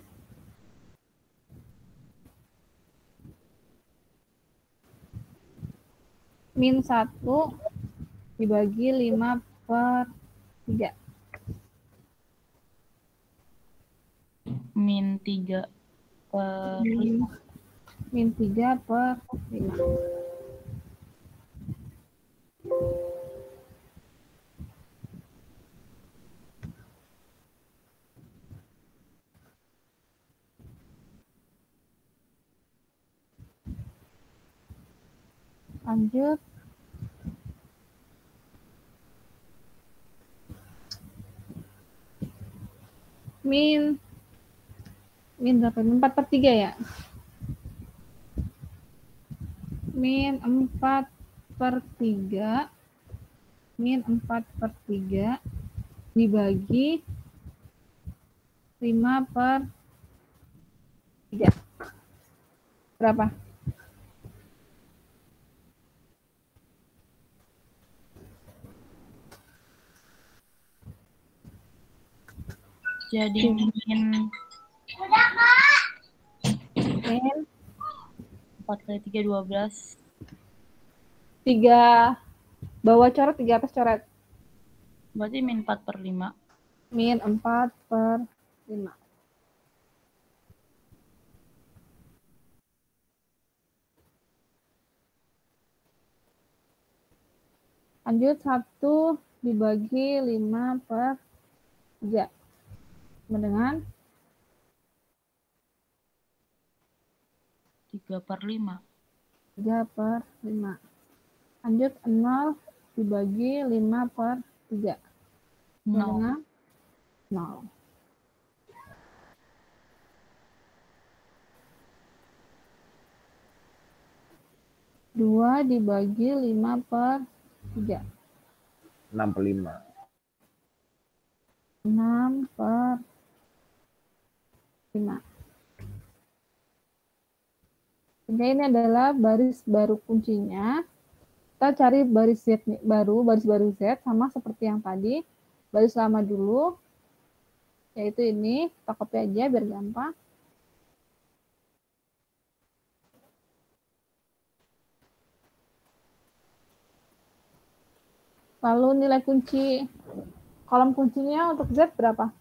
Min 1 dibagi 5 per 3. Min 3 per 5. Min 3 per 5. Lanjut. Min berapa? 4 per 3 ya? Min 4 per 3. Min 4 per 3 dibagi 5 per 3. Berapa? Jadi min 4 kali 3 12. 3 bawah coret, 3 atas coret. Berarti min 4 per 5. Min 4 per 5. Lanjut 1 dibagi 5 per 3. Sama dengan 3 per 5. 3 per 5. Lanjut 0 dibagi 5 per 3. Sama 0. dengan 0. Dua dibagi 5 per 3. 6 per 5. 6 per 5. Sehingga ini adalah baris baru kuncinya. Kita cari baris Z baru, baris baru Z sama seperti yang tadi. Baris lama dulu, yaitu ini. Kita copy aja biar gampang. Lalu nilai kunci, kolom kuncinya untuk Z berapa?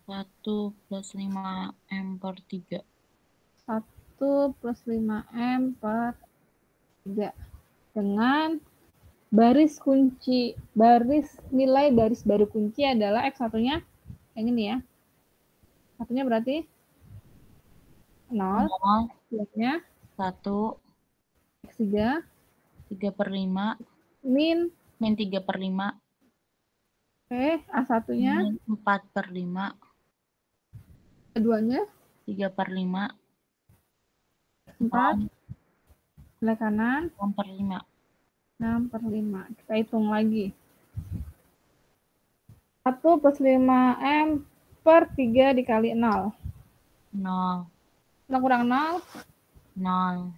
1 plus 5M per 3. 1 plus 5M per 3. Dengan baris kunci, nilai baris baru kunci adalah X1-nya yang ini ya. Satunya berarti 0, 2-nya 1. X3, 3 per 5. min 3 per 5. A1-nya min 4 per 5. keduanya 3 per 5. 4 nilai kanan 6/5. 6/5. Kita hitung lagi. 1 plus 5M per 3 dikali 0. 0. 0 kurang 0. 0.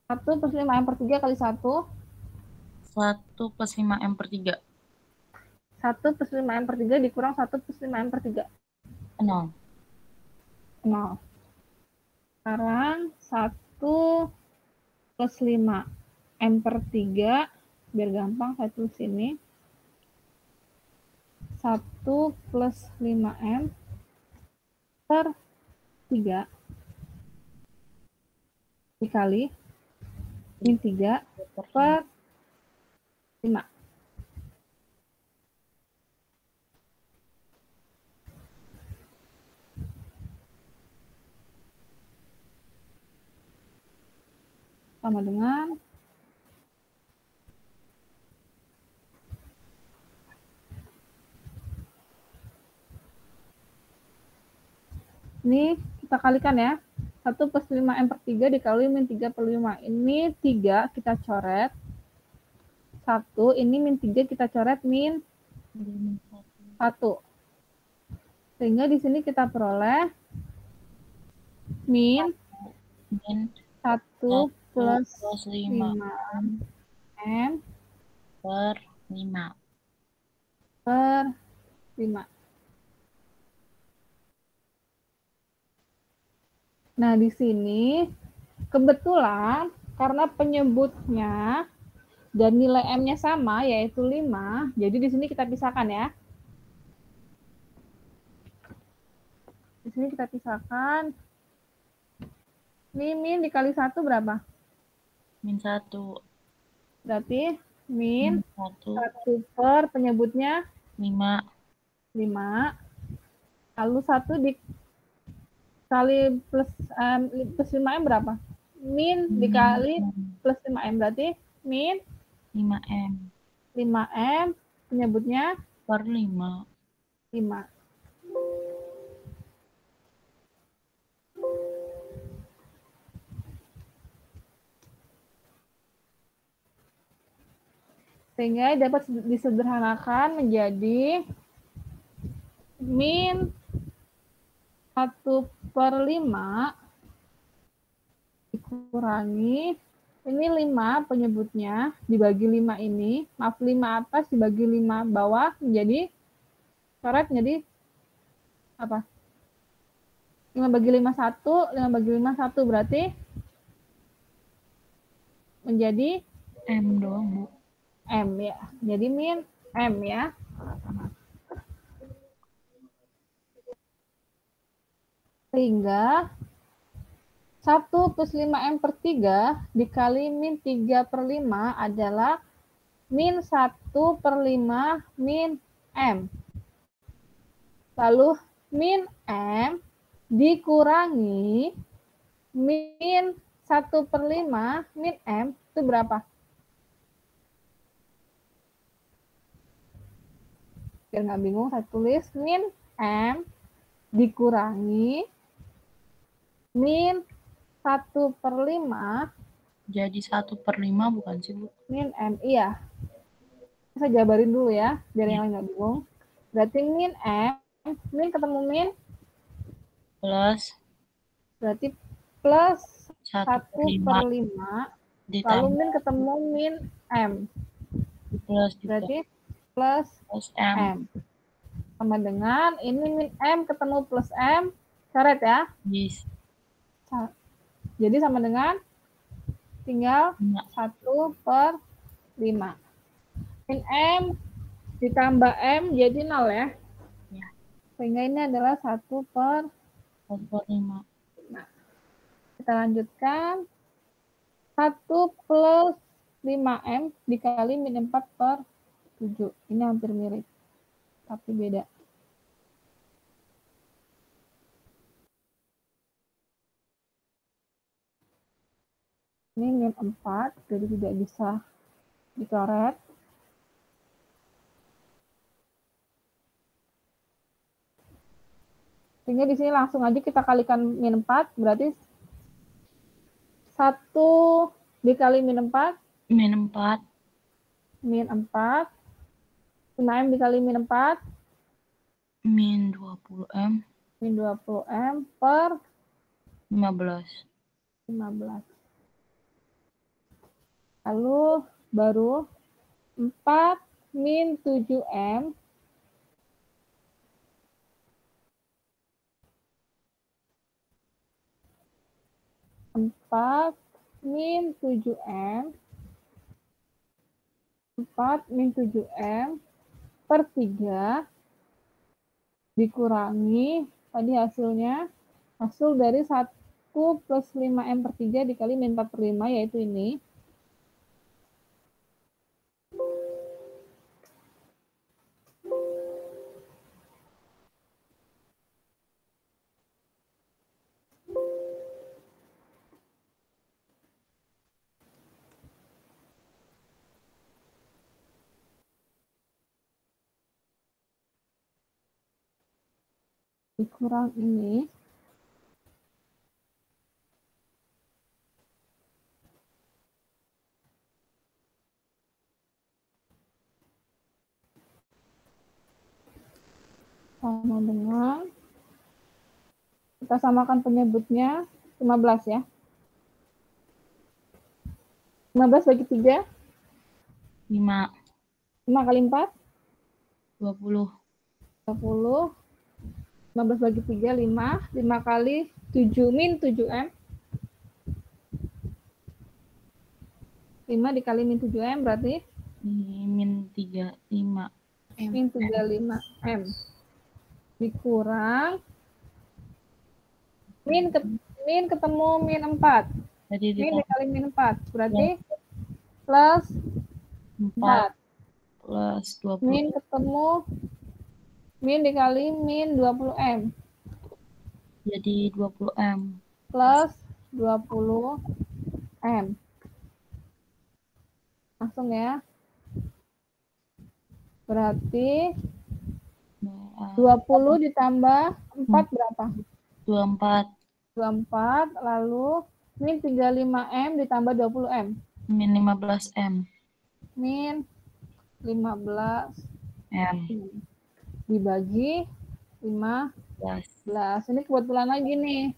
1 plus 5M per 3 kali 1. 1 plus 5M per 3. 1 plus 5M per 3 dikurang 1 plus 5M per 3. 0. 0. Sekarang 1 plus 5M per 3. Biar gampang saya tulis ini. 1 plus 5M per 3 dikali min 3 per 5. Sama dengan ini kita kalikan ya. 1 plus 5M per 3 dikali min 3/5. Ini 3 kita coret. 1, ini min 3 kita coret min 1. Sehingga di sini kita peroleh min 1 plus 5M per 5. per 5. Nah, di sini kebetulan karena penyebutnya dan nilai M-nya sama, yaitu 5, jadi di sini kita pisahkan ya. Di sini kita pisahkan. Ini min dikali 1 berapa? Min 1. Berarti min 1 per penyebutnya 5. 5. Lalu 1 dikali plus 5M berapa? Min dikali plus 5M berarti min 5M 5M penyebutnya per 5. 5. Sehingga dapat disederhanakan menjadi min 1/5 dikurangi ini 5 penyebutnya dibagi 5 ini, maaf 5 atas dibagi 5 bawah menjadi coret menjadi apa? 5 bagi 5 1, 5 bagi 5 1 berarti menjadi M doang, Bu. M ya. Jadi min M ya. Sehingga 1 plus 5M per 3 dikali min 3/5 adalah min 1/5 min M. Lalu min M dikurangi min 1/5 min M itu berapa? Biar nggak bingung, saya tulis min M dikurangi min 1/5 Jadi 1/5 bukan sih, Bu? min M. Iya. Saya jabarin dulu ya, biar yang lain nggak bingung. Berarti min M, min ketemu min, Plus berarti plus 1/5 1/5, lalu ditambah min ketemu min M. plus Berarti plus M. M. Sama dengan ini min M ketemu plus M, coret ya. Yes. Jadi sama dengan tinggal 1/5. Min M ditambah M jadi 0 ya. Ya. Sehingga ini adalah 1/5. Kita lanjutkan. 1 plus 5M dikali min 4/7. Ini hampir mirip, tapi beda. Ini min 4, jadi tidak bisa dicoret. Sehingga di sini langsung aja kita kalikan min 4, berarti 1 dikali min 4, Min 4. min 4. 5M dikali min 4, Min 20M. min 20M per 15. 15. Lalu baru 4 min 7M 4 min 7M 4 min 7M per 3 dikurangi tadi hasilnya, hasil dari 1 plus 5M per 3 dikali min 4 per 5, yaitu ini. Dikurang ini. Sama dengan, kita samakan penyebutnya 15 ya. 15 bagi 3, 5. 5 kali 4, 20. 20. 15 bagi 3, 5. 5 kali 7 min 7M. 5 dikali min 7M berarti? Min 35. Min 35M. Dikurang. Min ketemu min 4. Jadi Min ditambah dikali min 4. Berarti plus 4. 4 plus 20. Min ketemu min dikali min 20M. Jadi 20M. Plus 20M. Langsung ya. Berarti 20 ditambah 4 berapa? 24. 24, lalu min 35M ditambah 20M. Min 15M. Min 15 M. dibagi 15. Ini kebetulan lagi nih.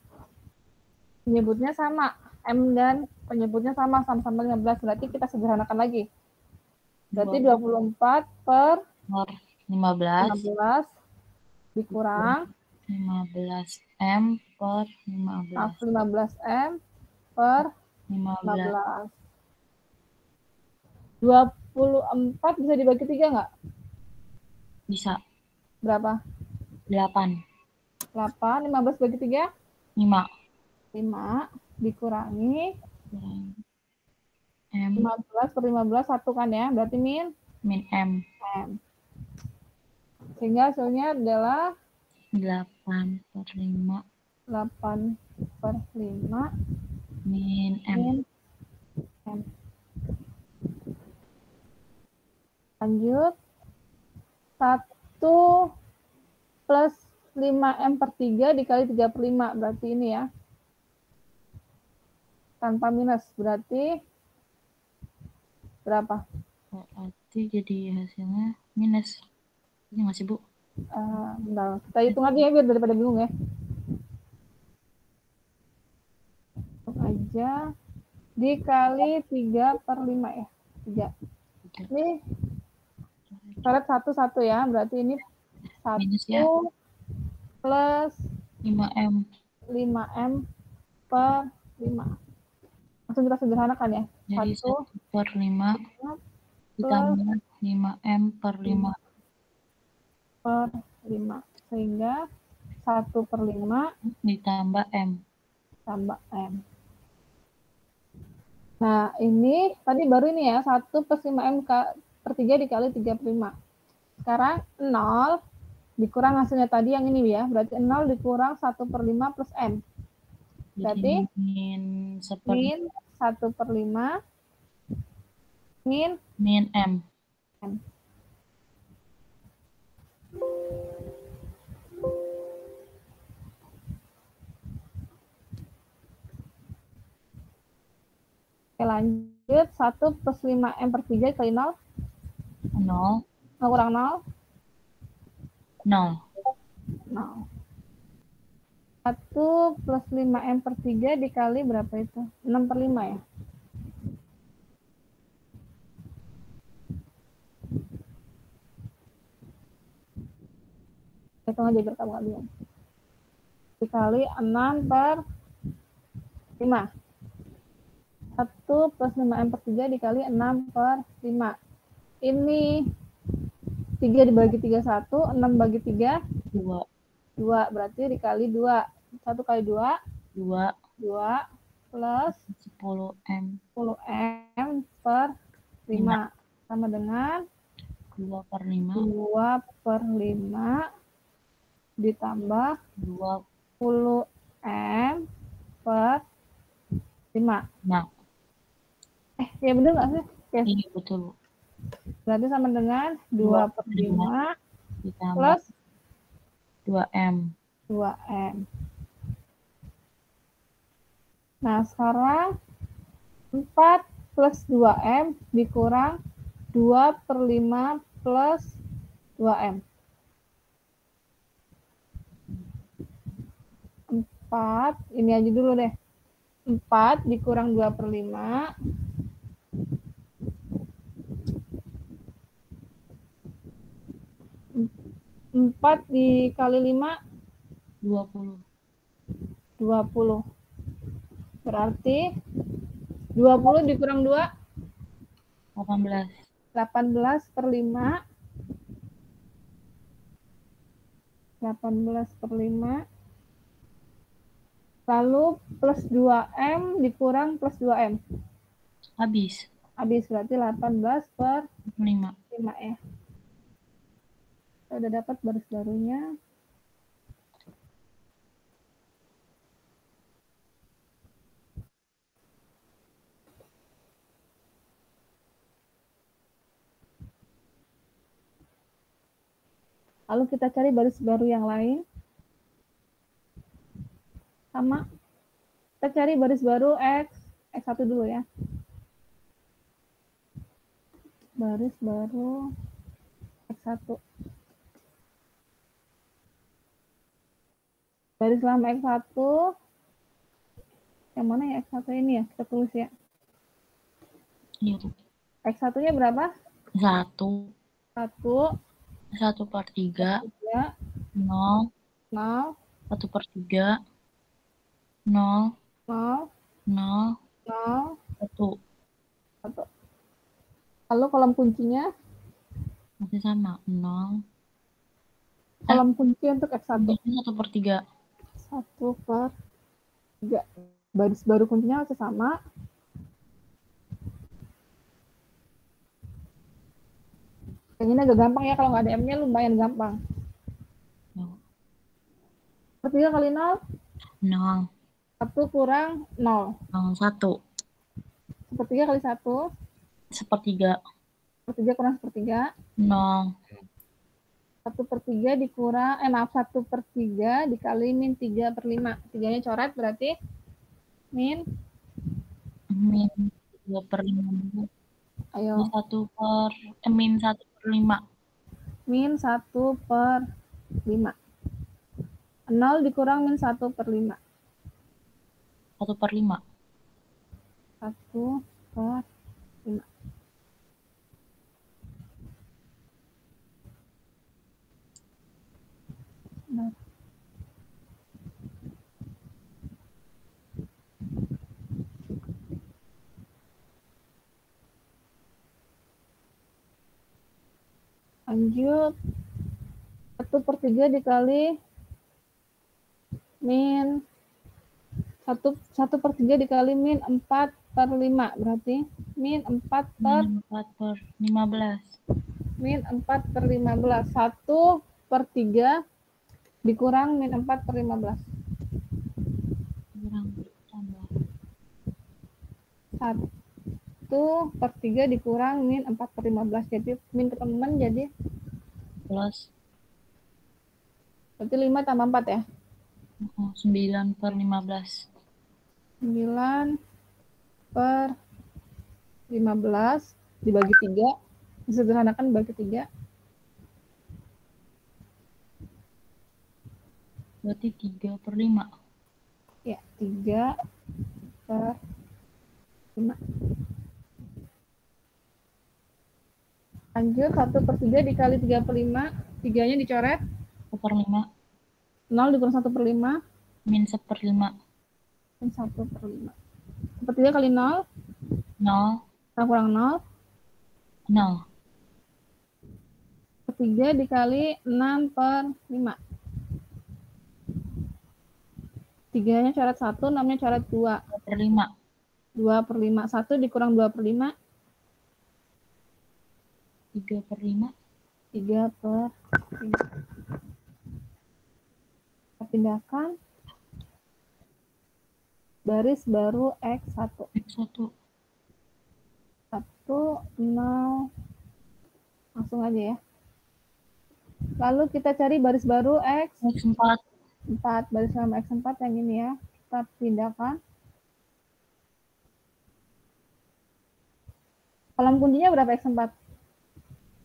Penyebutnya sama. M dan penyebutnya sama-sama 15. Berarti kita sederhanakan lagi. Berarti 24 per 15 dikurang 15M per 15. 15M per 15. 24 bisa dibagi 3 nggak? Bisa. Berapa? 8. 8. 15 bagi 3? 5. 5 dikurangi M 15 per 15 1 kan ya, berarti min M. Sehingga hasilnya adalah 8 per 5 8 per 5 min M. min M. Lanjut. 1 plus 5M per 3 dikali 3 per 5. Berarti ini ya. Tanpa minus. Berarti berapa? Berarti jadi hasilnya minus. Ini nggak sih, Bu? Bentar. Kita hitung aja ya biar daripada bingung ya. Hitung aja. Dikali 3 per 5 ya. 3. Ini coret 1 ya. Berarti ini 1 minus ya. plus 5M. 5M per 5. Langsung kita sederhanakan ya. Jadi 1 per 5 ditambah 5M per 5. per 5. Sehingga 1 per 5 ditambah M. tambah M. Nah, ini tadi baru ini ya, 1 plus 5M per 3 dikali 3 per 5. Sekarang 0 dikurang hasilnya tadi yang ini ya. Berarti 0 dikurang 1 per 5 plus M. Berarti min 1 per 5 min M. Oke, lanjut. 1 plus 5M per 3 kali 0. 0, 0 kurang 0. 0. 0. 1 plus 5M per 3 dikali berapa itu? 6 per 5 ya? Hitung aja biar kamu gak bingung. Dikali 6 per 5. 1 plus 5M per 3 dikali 6 per 5. Ini 3 dibagi 3, 1. 6 bagi 3, 2. 2. Berarti dikali 2. 1 kali 2, 2 2 plus 10M 10M per 5. Sama dengan 2 per 5 2 per 5 ditambah 2 10M per 5. Nah, Ya bener nggak sih? Oke. ini betul, Bu. Berarti sama dengan 2 per 5 ditambah plus 2M. 2M. Nah, sekarang 4 plus 2M dikurang 2 per 5 plus 2M. 4, ini aja dulu deh. 4 dikurang 2 per 5. 4 dikali 5, 20. 20. Berarti 20 dikurang 2, 18. 18 per 5. 18 per 5. Lalu plus 2M dikurang plus 2M. Habis. Habis, berarti 18 per 5. 5 ya. Kita udah dapat baris barunya. Lalu kita cari baris baru yang lain. Sama. Kita cari baris baru X1 dulu ya. Baris baru X1. Baris lama X1. Yang mana ya X1 ini ya? Kita tulis ya. Iya, Bu. X1-nya berapa? 1. 1. 1 per 3. 3. 0. 0. 1 per 3. 0. 0. 0. 0. 1. 1. Lalu kolom kuncinya? Masih sama. 0. Kolom kunci untuk X1. 1 per 3. 1 per 3. Baris baru kuncinya masih sama. Yang ini agak gampang ya, kalau nggak ada M-nya lumayan gampang. 1 per 3 kali 0? 0. 1 kurang 0. 1. 1 per 3 kali 1? 1/3. 1 per 3 kurang 1 per 3? 0. 1 per 3 dikurang, 1 per 3 dikali min 3 per 5. 3-nya coret berarti min 2 per 5. Ayo. Min 1 per 5. Min 1 per 5. 0 dikurang min 1 per 5. 1 per 5. 1 per 5. Nah. Lanjut. 1 per 3 dikali min 1 per 3 dikali min 4 per 5. Berarti min 4 per 15. min 4 per 15. 1 per 3 dikurang min 4 per 15. Kurang tambah. 1 per 3 dikurang min 4 per 15. Jadi min teman-teman jadi Plus. berarti 5 tambah 4 ya? 9 per 15. 9 per 15 dibagi 3. Disederhanakan bagi 3. Berarti 3/5. Ya, 3/5. Lanjut, 1/3 dikali 3/5. 3-nya dicoret. 1/5. 0 dikurang 1/5. Min 1/5. Min 1/5. 1/3 kali 0. 0. Kurang 0. 0. 1/3 dikali 6/5. 3-nya coret 1, 6-nya coret 2. 2/5. 2/5. 1 dikurang 2/5. 3/5. 3/5. Kita pindahkan. Baris baru X1. X1. 1, 0. Langsung aja ya. Lalu kita cari baris baru X4. 4. Baris lama X4 yang ini ya. Kita pindahkan. Kolom kuncinya berapa X4?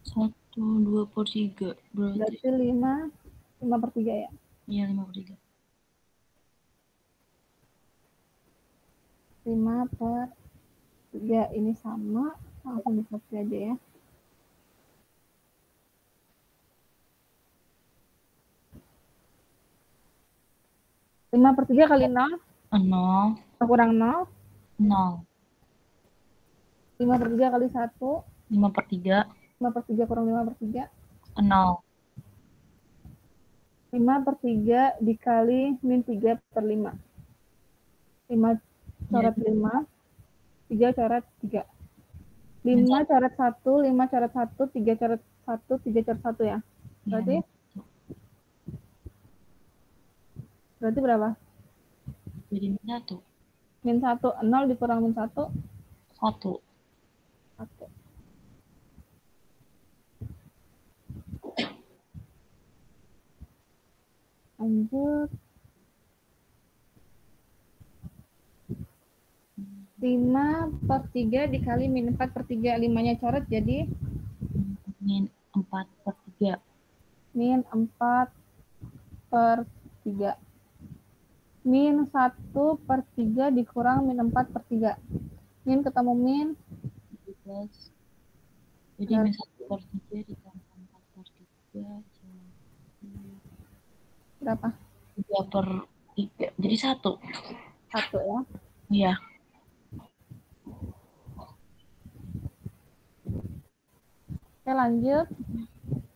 1, 2/3. Berarti 5/3 ya. Iya, 5/3. 5/3 ini sama, langsung dikasih aja ya. Lima per 3 kali 0. 0. Kurang 0. 0. 5/3 kali 1. 5/3. 5/3 kurang 5/3. 0. 5/3 dikali min 3/5. 5 coret 5. 3 coret 3. 5 coret 1, 5 coret 1, 3 coret 1, 3 coret 1 ya. Berarti berapa? Jadi min 1. Min 1. 0 dikurang min 1. 1. 1. Lanjut. 5/3 dikali min 4/3. 5-nya coret jadi min 4/3. Min 4/3. Min 1/3 dikurang min 4/3. Min ketemu min 17. Jadi min 1/3 ditambah 4/3 berapa? 3/3. Jadi 1. 1 ya. Iya. Oke, lanjut.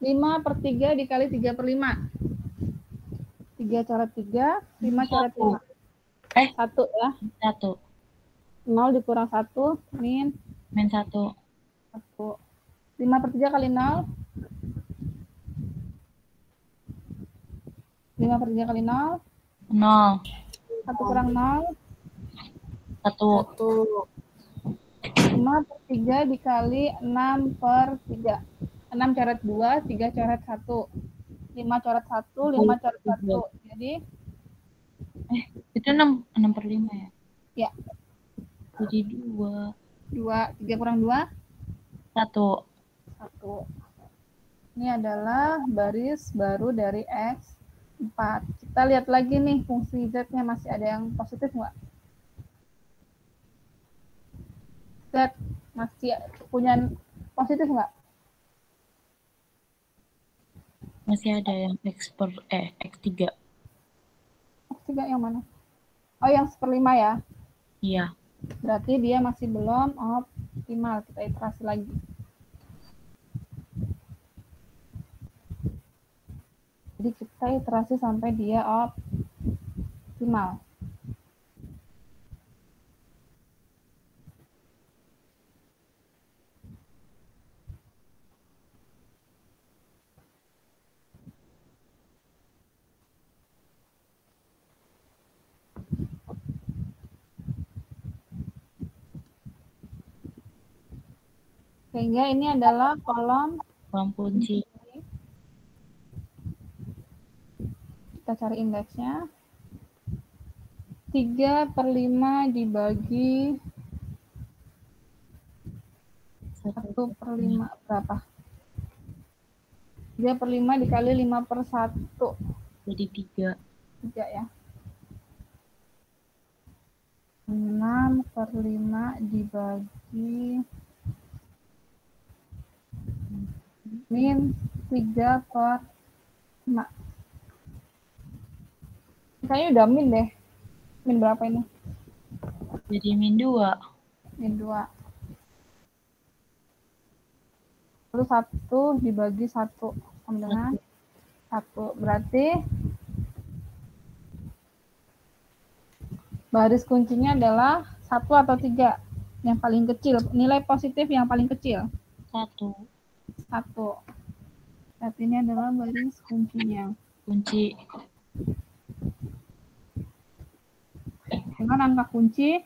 5/3 dikali 3/5. 3 coret 3, 5 coret 5. 1 ya. 1. 0 dikurang 1, min 1. 1. 5/3 kali 0. 5/3 kali 0. 0. 1 kurang 0. 1. 5/3 dikali 6/3. 6 coret 2, 3 coret 1. 5 coret 1, 5 coret 1. Jadi itu 6/5 ya? Ya. Jadi 2. 3 kurang 2? 1. 1. Ini adalah baris baru dari X4. Kita lihat lagi nih fungsi Z-nya masih ada yang positif nggak? Z masih punya positif nggak? Masih ada yang X3. X3 yang mana? Oh, yang 1/5 ya? Iya. Berarti dia masih belum optimal. Kita iterasi lagi. Jadi kita iterasi sampai dia optimal. Sehingga ini adalah kolom kunci. Kita cari indeksnya. 3/5 dibagi 1 per 5 berapa? 3 per 5 dikali 5 per 1. Jadi 3. 3 ya. 6 per 5 dibagi min 3 per 5. Kayaknya udah min deh. Min berapa ini? Jadi min 2. Min 2. Lalu 1 dibagi 1 sama dengan 1. Berarti baris kuncinya adalah 1 atau 3? Yang paling kecil. Nilai positif yang paling kecil. 1. 1. Berarti ini adalah baris kuncinya. Kunci. Dengan angka kunci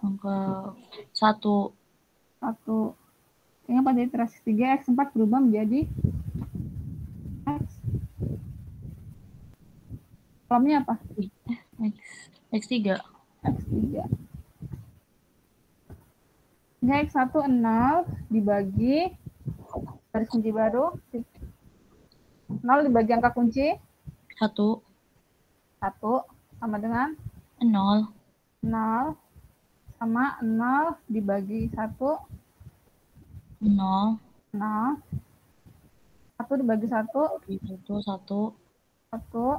Angka 1. 1. Ini pada iterasi 3, X4 berubah menjadi X. Kolomnya apa? X3. X3. Ini X1 0 dibagi baris kunci baru. 0 dibagi angka kunci 1. 1 sama dengan 0. 0 sama 0 dibagi 1 0. 0. 1 dibagi 1 1. 1. 1.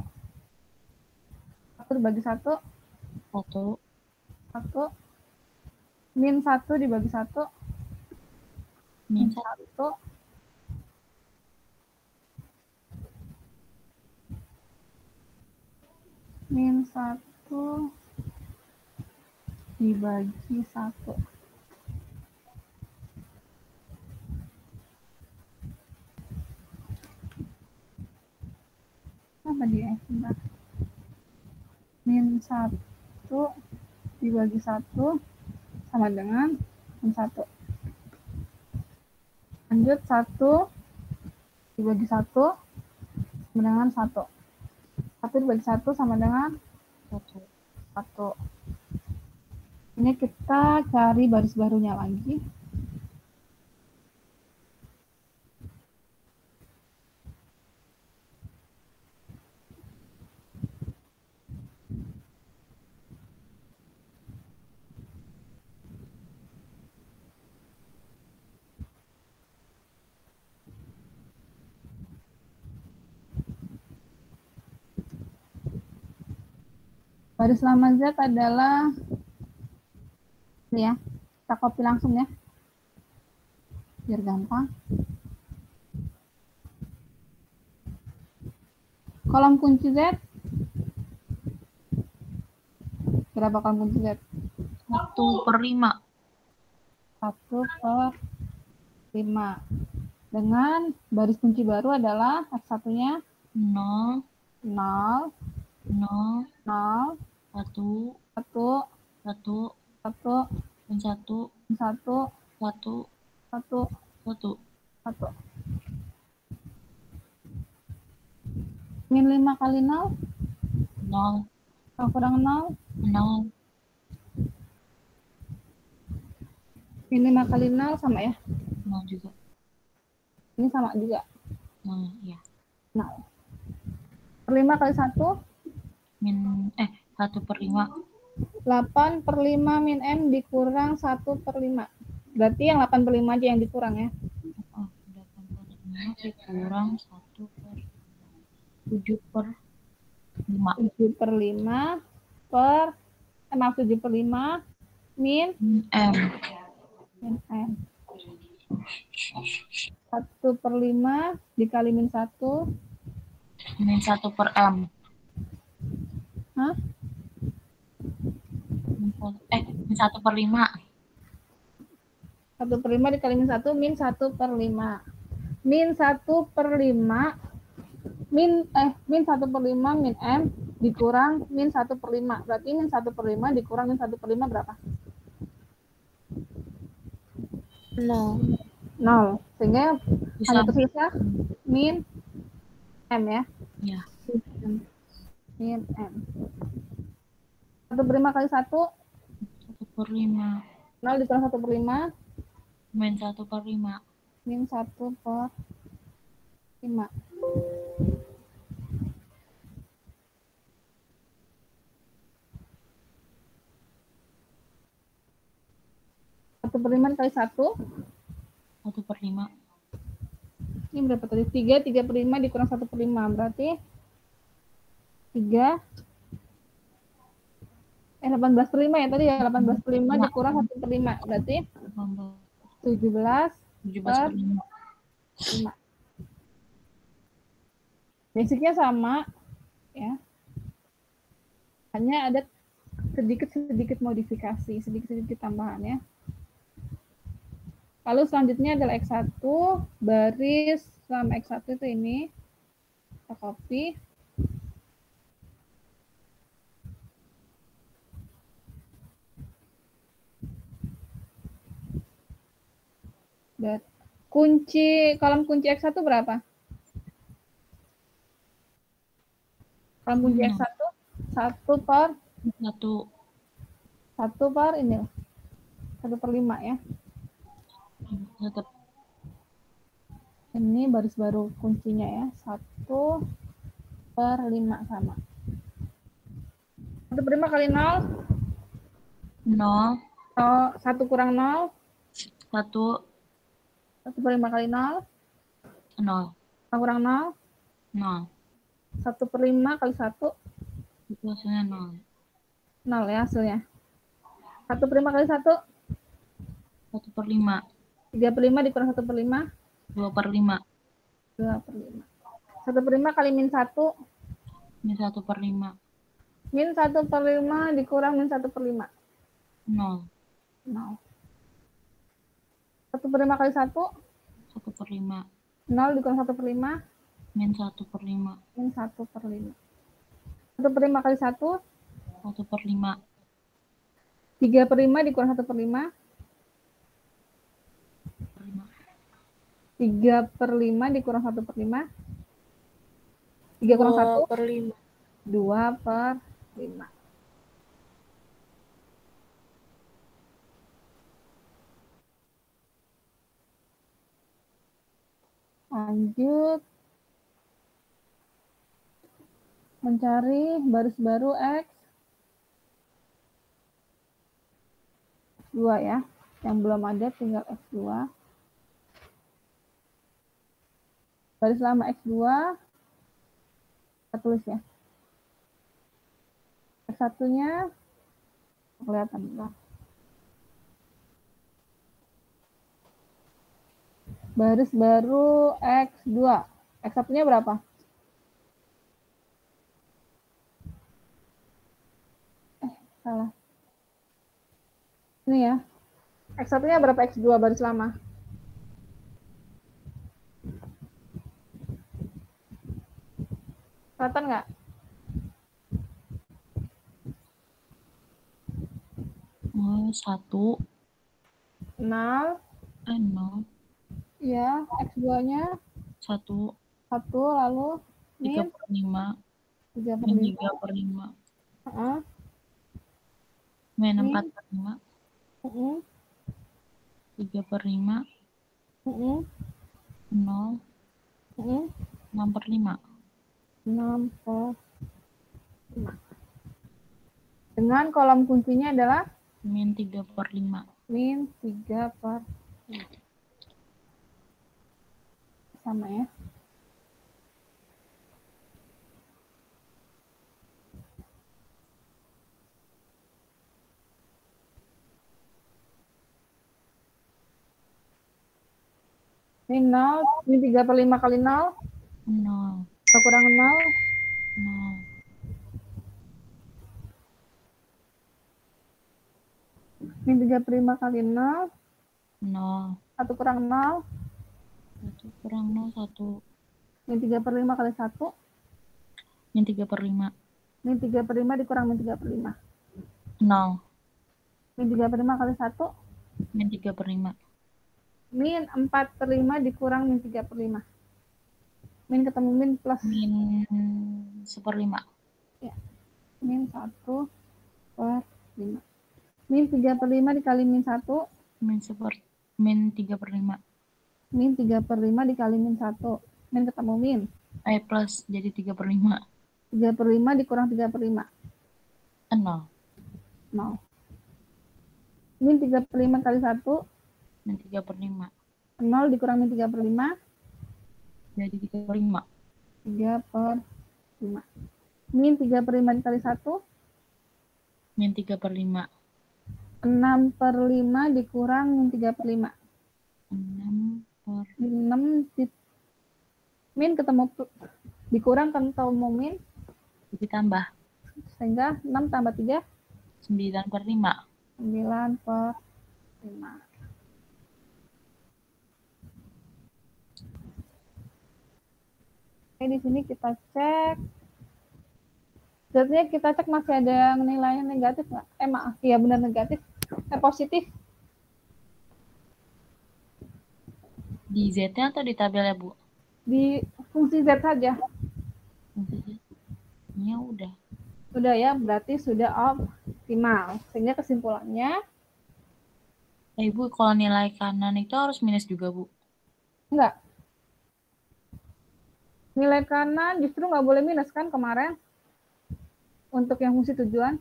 1 dibagi 1 1. 1. Min 1 dibagi 1 Min 1. Min 1 dibagi 1. Apa dia? Bentar. Min 1 dibagi 1 sama dengan min 1. Lanjut 1 dibagi 1 sama dengan 1. 1 dibagi 1 sama dengan 1. 1. Ini kita cari baris barunya lagi. Baris lama Z adalah ini ya, kita copy langsung ya, biar gampang. Kolom kunci Z, berapa kolom kunci Z? 1 per 5. 1 per 5. Dengan baris kunci baru adalah X1-nya 0. 0, 0. 0, 1. 1, 1. 1, Min 1. 1, 1. 1, 1. 1. Min 5 kali 0, 0. kurang 0. 0. Min 5 kali 0 sama ya? 0 juga. Ini sama juga. 0, ya. 0. Per 5 kali 1, Min 1 per 5. 8 per 5 min M dikurang 1 per 5. Berarti yang 8 per 5 aja yang dikurang ya. 8 per 5 dikurang 1 per 7 per 5. 7 per 5 per, maaf 7 per 5 min M. min M. 1 per 5 dikali min 1. Min 1 per M. Hah? Min 1 per 5. 1 per 5 dikali min 1, min 1 per 5. Min 1 per 5, min 1 per 5 min M dikurang min 1 per 5. Berarti min 1 per 5 dikurang min 1 per 5 berapa? 0. 0. Sehingga Bisa. hanya tersisa min M ya. Ya. Min M. 1 per 5 kali 1, 1 per 5. 0 dikurang 1 per 5, Min 1/5. Min 1/5. Satu per 5 kali 1. 1/5. Ini berapa tadi? 3 per 5 dikurang 1 per 5. Berarti 3. 18 per 5 ya tadi ya. 18 per 5 dikurang 1 per 5. Berarti 17 per 5. Basicnya sama ya. Hanya ada sedikit modifikasi, sedikit tambahan ya. Lalu selanjutnya adalah X1, baris selama X1 itu ini. Kita copy. Kolom kunci X1 berapa? Kolom kunci X1 1 per 5 ya. Tetap. Ini baris baru kuncinya ya. 1 per 5 sama. 1 per 5 kali 0. 0. 1 kurang 0. 1. 1 per 5 kali 0. 0. 1 kurang 0. 0. 1 per 5 kali 1. Itu hasilnya 0. 0 ya hasilnya. 1 per 5 kali 1. 1 per 5. 3 per 5 dikurang 1 per 5. 2 per 5. 2 per 5. 1 per 5 kali min 1. Min 1 per 5. Min 1 per 5 dikurang min 1 per 5. 0. 0. 1 per 5 kali 1. 1 per 5. 0 dikurang 1 per 5. Min 1 per 5. Min 1 per 5. 1 per 5 kali 1. 1 per 5. 3 per 5 dikurang 1 per 5. 3 per 5 dikurang 1 per 5. 3 kurang 1. 2 per 5. 2 per 5. Lanjut. Mencari baris baru X2 ya. Yang belum ada tinggal X2. Baris lama X2. Kita tulis ya. X1-nya kelihatan lah. Baris baru X2. X1-nya berapa? Salah. Ini ya. X1-nya berapa X2 baris lama? Kelihatan nggak? Oh, 1. 0. 0. Ya, X2-nya 1. 1, lalu 3 min per 5. 3 per Min 5. 3 per 5. Heeh. Min Min 4 per 5. 3 per 5. 0. 6 per 5. 6 per 5. Dengan kolom kuncinya adalah Min 3 per 5. min 3 per 5. Sama ya. Ini 0, ini 3 per 5 kali 0. 0. 1 kurang 0. 0. Ini 3 per 5 kali 0. 0. 1 kurang 0. 1 kurang 0, 1. Ini 3 per 5 kali 1. Min 3 per 5. Ini 3 per 5 dikurang min 3 per 5. 0. Ini 3 per 5 kali 1. Min 3 per 5. Min 4 per 5 dikurang min 3 per 5. Min ketemu min plus. Min 1/5. Ya. Min 1 per 5. Min 3 per 5 dikali min 1. Min 1/3. Min 3/5. Min 3/5 dikali min 1. Min ketemu min. Plus jadi 3/5. 3/5 dikurang 3/5. 0. 0. Min 3/5 kali 1. Min 3/5. 0 dikurang min 3/5. Jadi 3/5. 3/5. Min 3/5 dikali 1. Min 3/5. 6/5 dikurang min 3/5. 6 min ketemu dikurang ketemu min ditambah sehingga 6 tambah 3 9/5. 9/5. Oke, di sini kita cek. Z-nya kita cek masih ada yang nilainya negatif nggak? Maaf, iya benar negatif. Positif. Di Z-nya atau di tabelnya, Bu? Di fungsi Z saja. Fungsi Z-nya udah. Udah ya, berarti sudah optimal. Sehingga kesimpulannya, Bu, kalau nilai kanan itu harus minus juga, Bu? enggak. Nilai kanan justru nggak boleh minus kan kemarin? Untuk yang fungsi tujuan.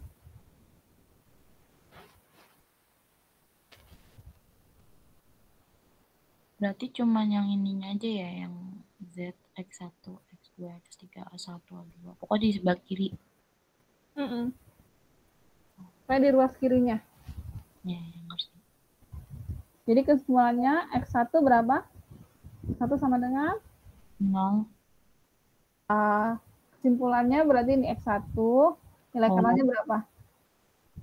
Berarti cuma yang ininya aja ya, yang Z, X1, X2, X3, A1, A2. Pokoknya di sebelah kiri. Kayak di ruas kirinya. Ya, yang harus. Jadi kesimpulannya X1 berapa? 1 sama dengan? 0. Kesimpulannya berarti ini X1. Nilai kanannya berapa?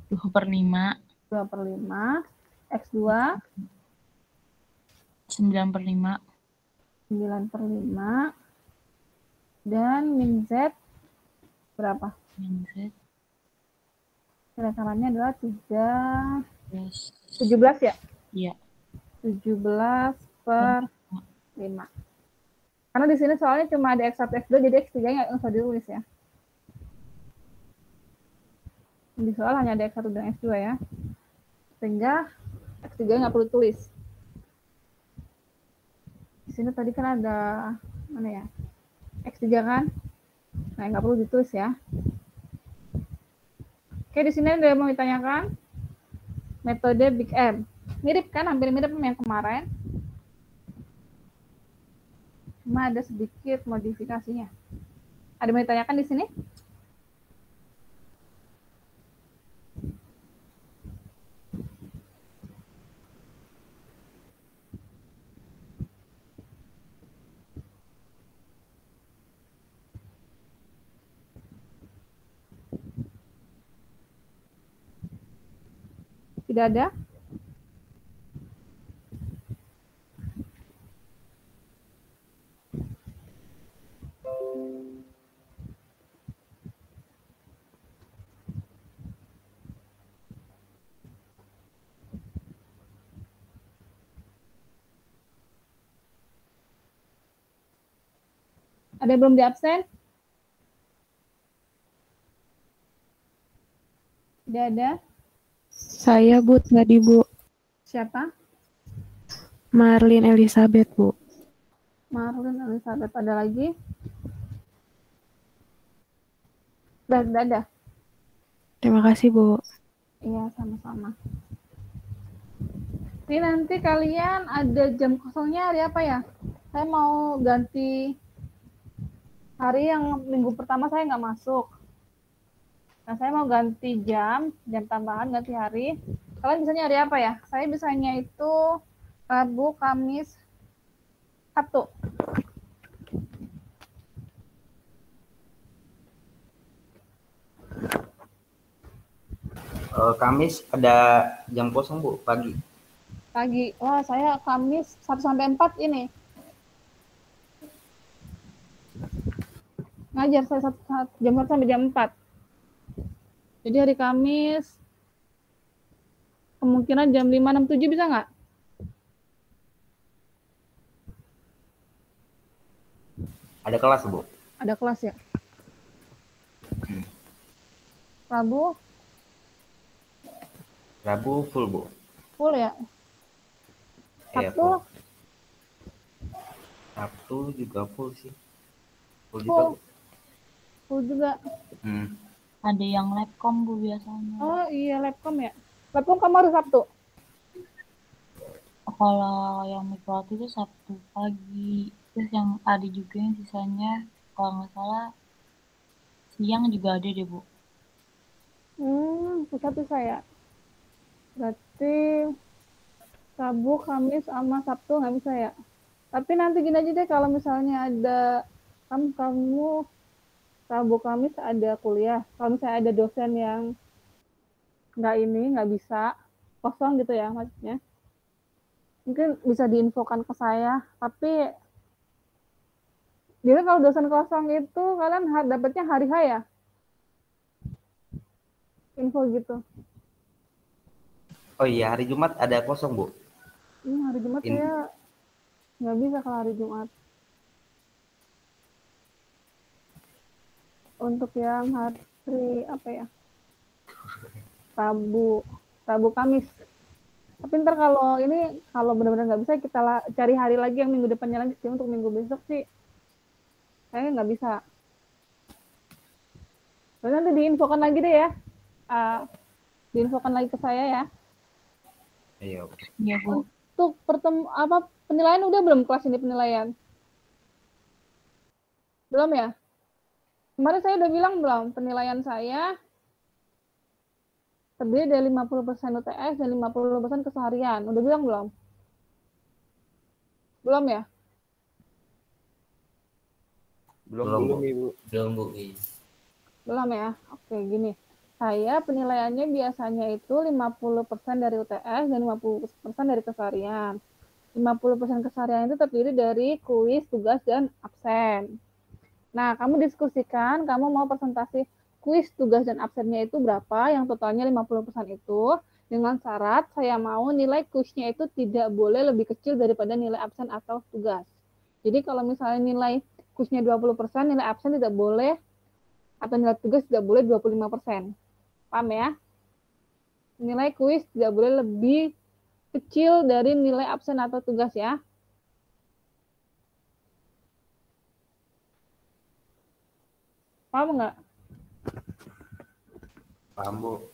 2/5. 2/5. X2? 9/5. 9/5. Dan min Z berapa? Min Z. Nilai kanannya adalah 17 ya? Iya. 17/5. Karena di sini soalnya cuma ada X1, X2, jadi X3 nggak usah ditulis ya. Di soal hanya ada X1 dan X2 ya. Sehingga X3 nggak perlu tulis. Di sini tadi kan ada mana ya? X3 kan? Nah, nggak perlu ditulis ya. Oke, di sini ada yang mau ditanyakan. Metode Big M. Mirip kan? Hampir mirip sama yang kemarin. Cuma ada sedikit modifikasinya. Ada yang mau ditanyakan di sini? Tidak ada? Ada yang belum di absen? Tidak ada? Saya, Bu, tadi, Bu. Siapa? Marlin Elizabeth, Bu. Marlin Elizabeth. Ada lagi? Tidak ada? Terima kasih, Bu. Iya, sama-sama. Ini nanti kalian ada jam kosongnya hari apa ya? Saya mau ganti hari yang minggu pertama saya nggak masuk. Nah, saya mau ganti jam tambahan, ganti hari. Kalian bisanya hari apa ya? Saya bisanya itu Rabu, Kamis, Sabtu. Kamis ada jam kosong, Bu, pagi. Pagi. Wah, saya Kamis 1 sampai 4 ini. Ngajar saya jam 1 sampai jam 4. Jadi hari Kamis kemungkinan jam 5, 6, 7 bisa nggak? Ada kelas, Bu? Ada kelas ya? Rabu Rabu full, Bu. full ya? Sabtu Sabtu juga full sih. Full juga, full, Bu. full juga. Ada yang labcom Bu biasanya. Oh iya, labcom ya. Labcom kamu harus Sabtu. Kalau yang mikro itu Sabtu pagi. Terus yang ada juga yang sisanya kalau nggak salah siang juga ada deh Bu. Satu saya. Berarti Rabu, Kamis, sama Sabtu nggak bisa ya. Tapi nanti gini aja deh, kalau misalnya ada kamu Rabu, Kamis ada kuliah. Kalau misalnya ada dosen yang nggak bisa, kosong gitu ya maksudnya. Mungkin bisa diinfokan ke saya. Tapi biasanya kalau dosen kosong itu kalian dapatnya hari H ya? Info gitu. Oh iya, hari Jumat ada kosong, Bu. Hari Jumat saya nggak bisa kalau hari Jumat. Untuk yang hari apa ya? Rabu, Kamis. Tapi ntar kalau benar-benar nggak bisa kita cari hari lagi yang minggu depannya lagi sih. Untuk minggu besok sih kayaknya nggak bisa. Terus nanti diinfokan lagi deh ya. Diinfokan lagi ke saya ya. Iya, Bu. Iya Bu. Untuk penilaian udah belum kelas ini penilaian? Belum ya? Kemarin saya udah bilang belum, penilaian saya terdiri dari 50% UTS dan 50% keseharian. Udah bilang belum? Belum ya? Belum, Bu. Belum, Bu. Iya. Belum ya? Oke, gini. Saya penilaiannya biasanya itu 50% dari UTS dan 50% dari keseharian. 50% keseharian itu terdiri dari kuis, tugas, dan absen. Nah, kamu diskusikan, kamu mau presentasi kuis, tugas, dan absennya itu berapa, yang totalnya 50% itu, dengan syarat saya mau nilai kuisnya itu tidak boleh lebih kecil daripada nilai absen atau tugas. Jadi kalau misalnya nilai kuisnya 20%, nilai absen tidak boleh, atau nilai tugas tidak boleh 25%. Paham ya? Nilai kuis tidak boleh lebih kecil dari nilai absen atau tugas ya. Paham nggak? Paham, Bu.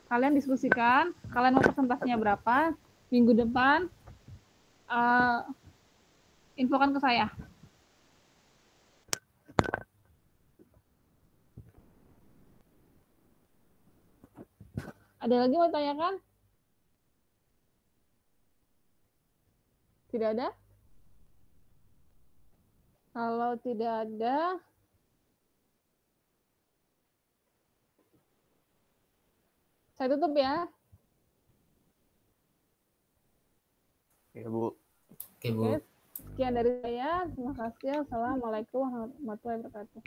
Kalian diskusikan, kalian mau presentasinya berapa, minggu depan, infokan ke saya. Ada lagi mau tanyakan? Tidak ada? Kalau tidak ada, saya tutup ya. Ya, Bu. Oke, Bu. Oke, sekian dari saya. Terima kasih. Assalamualaikum warahmatullahi wabarakatuh.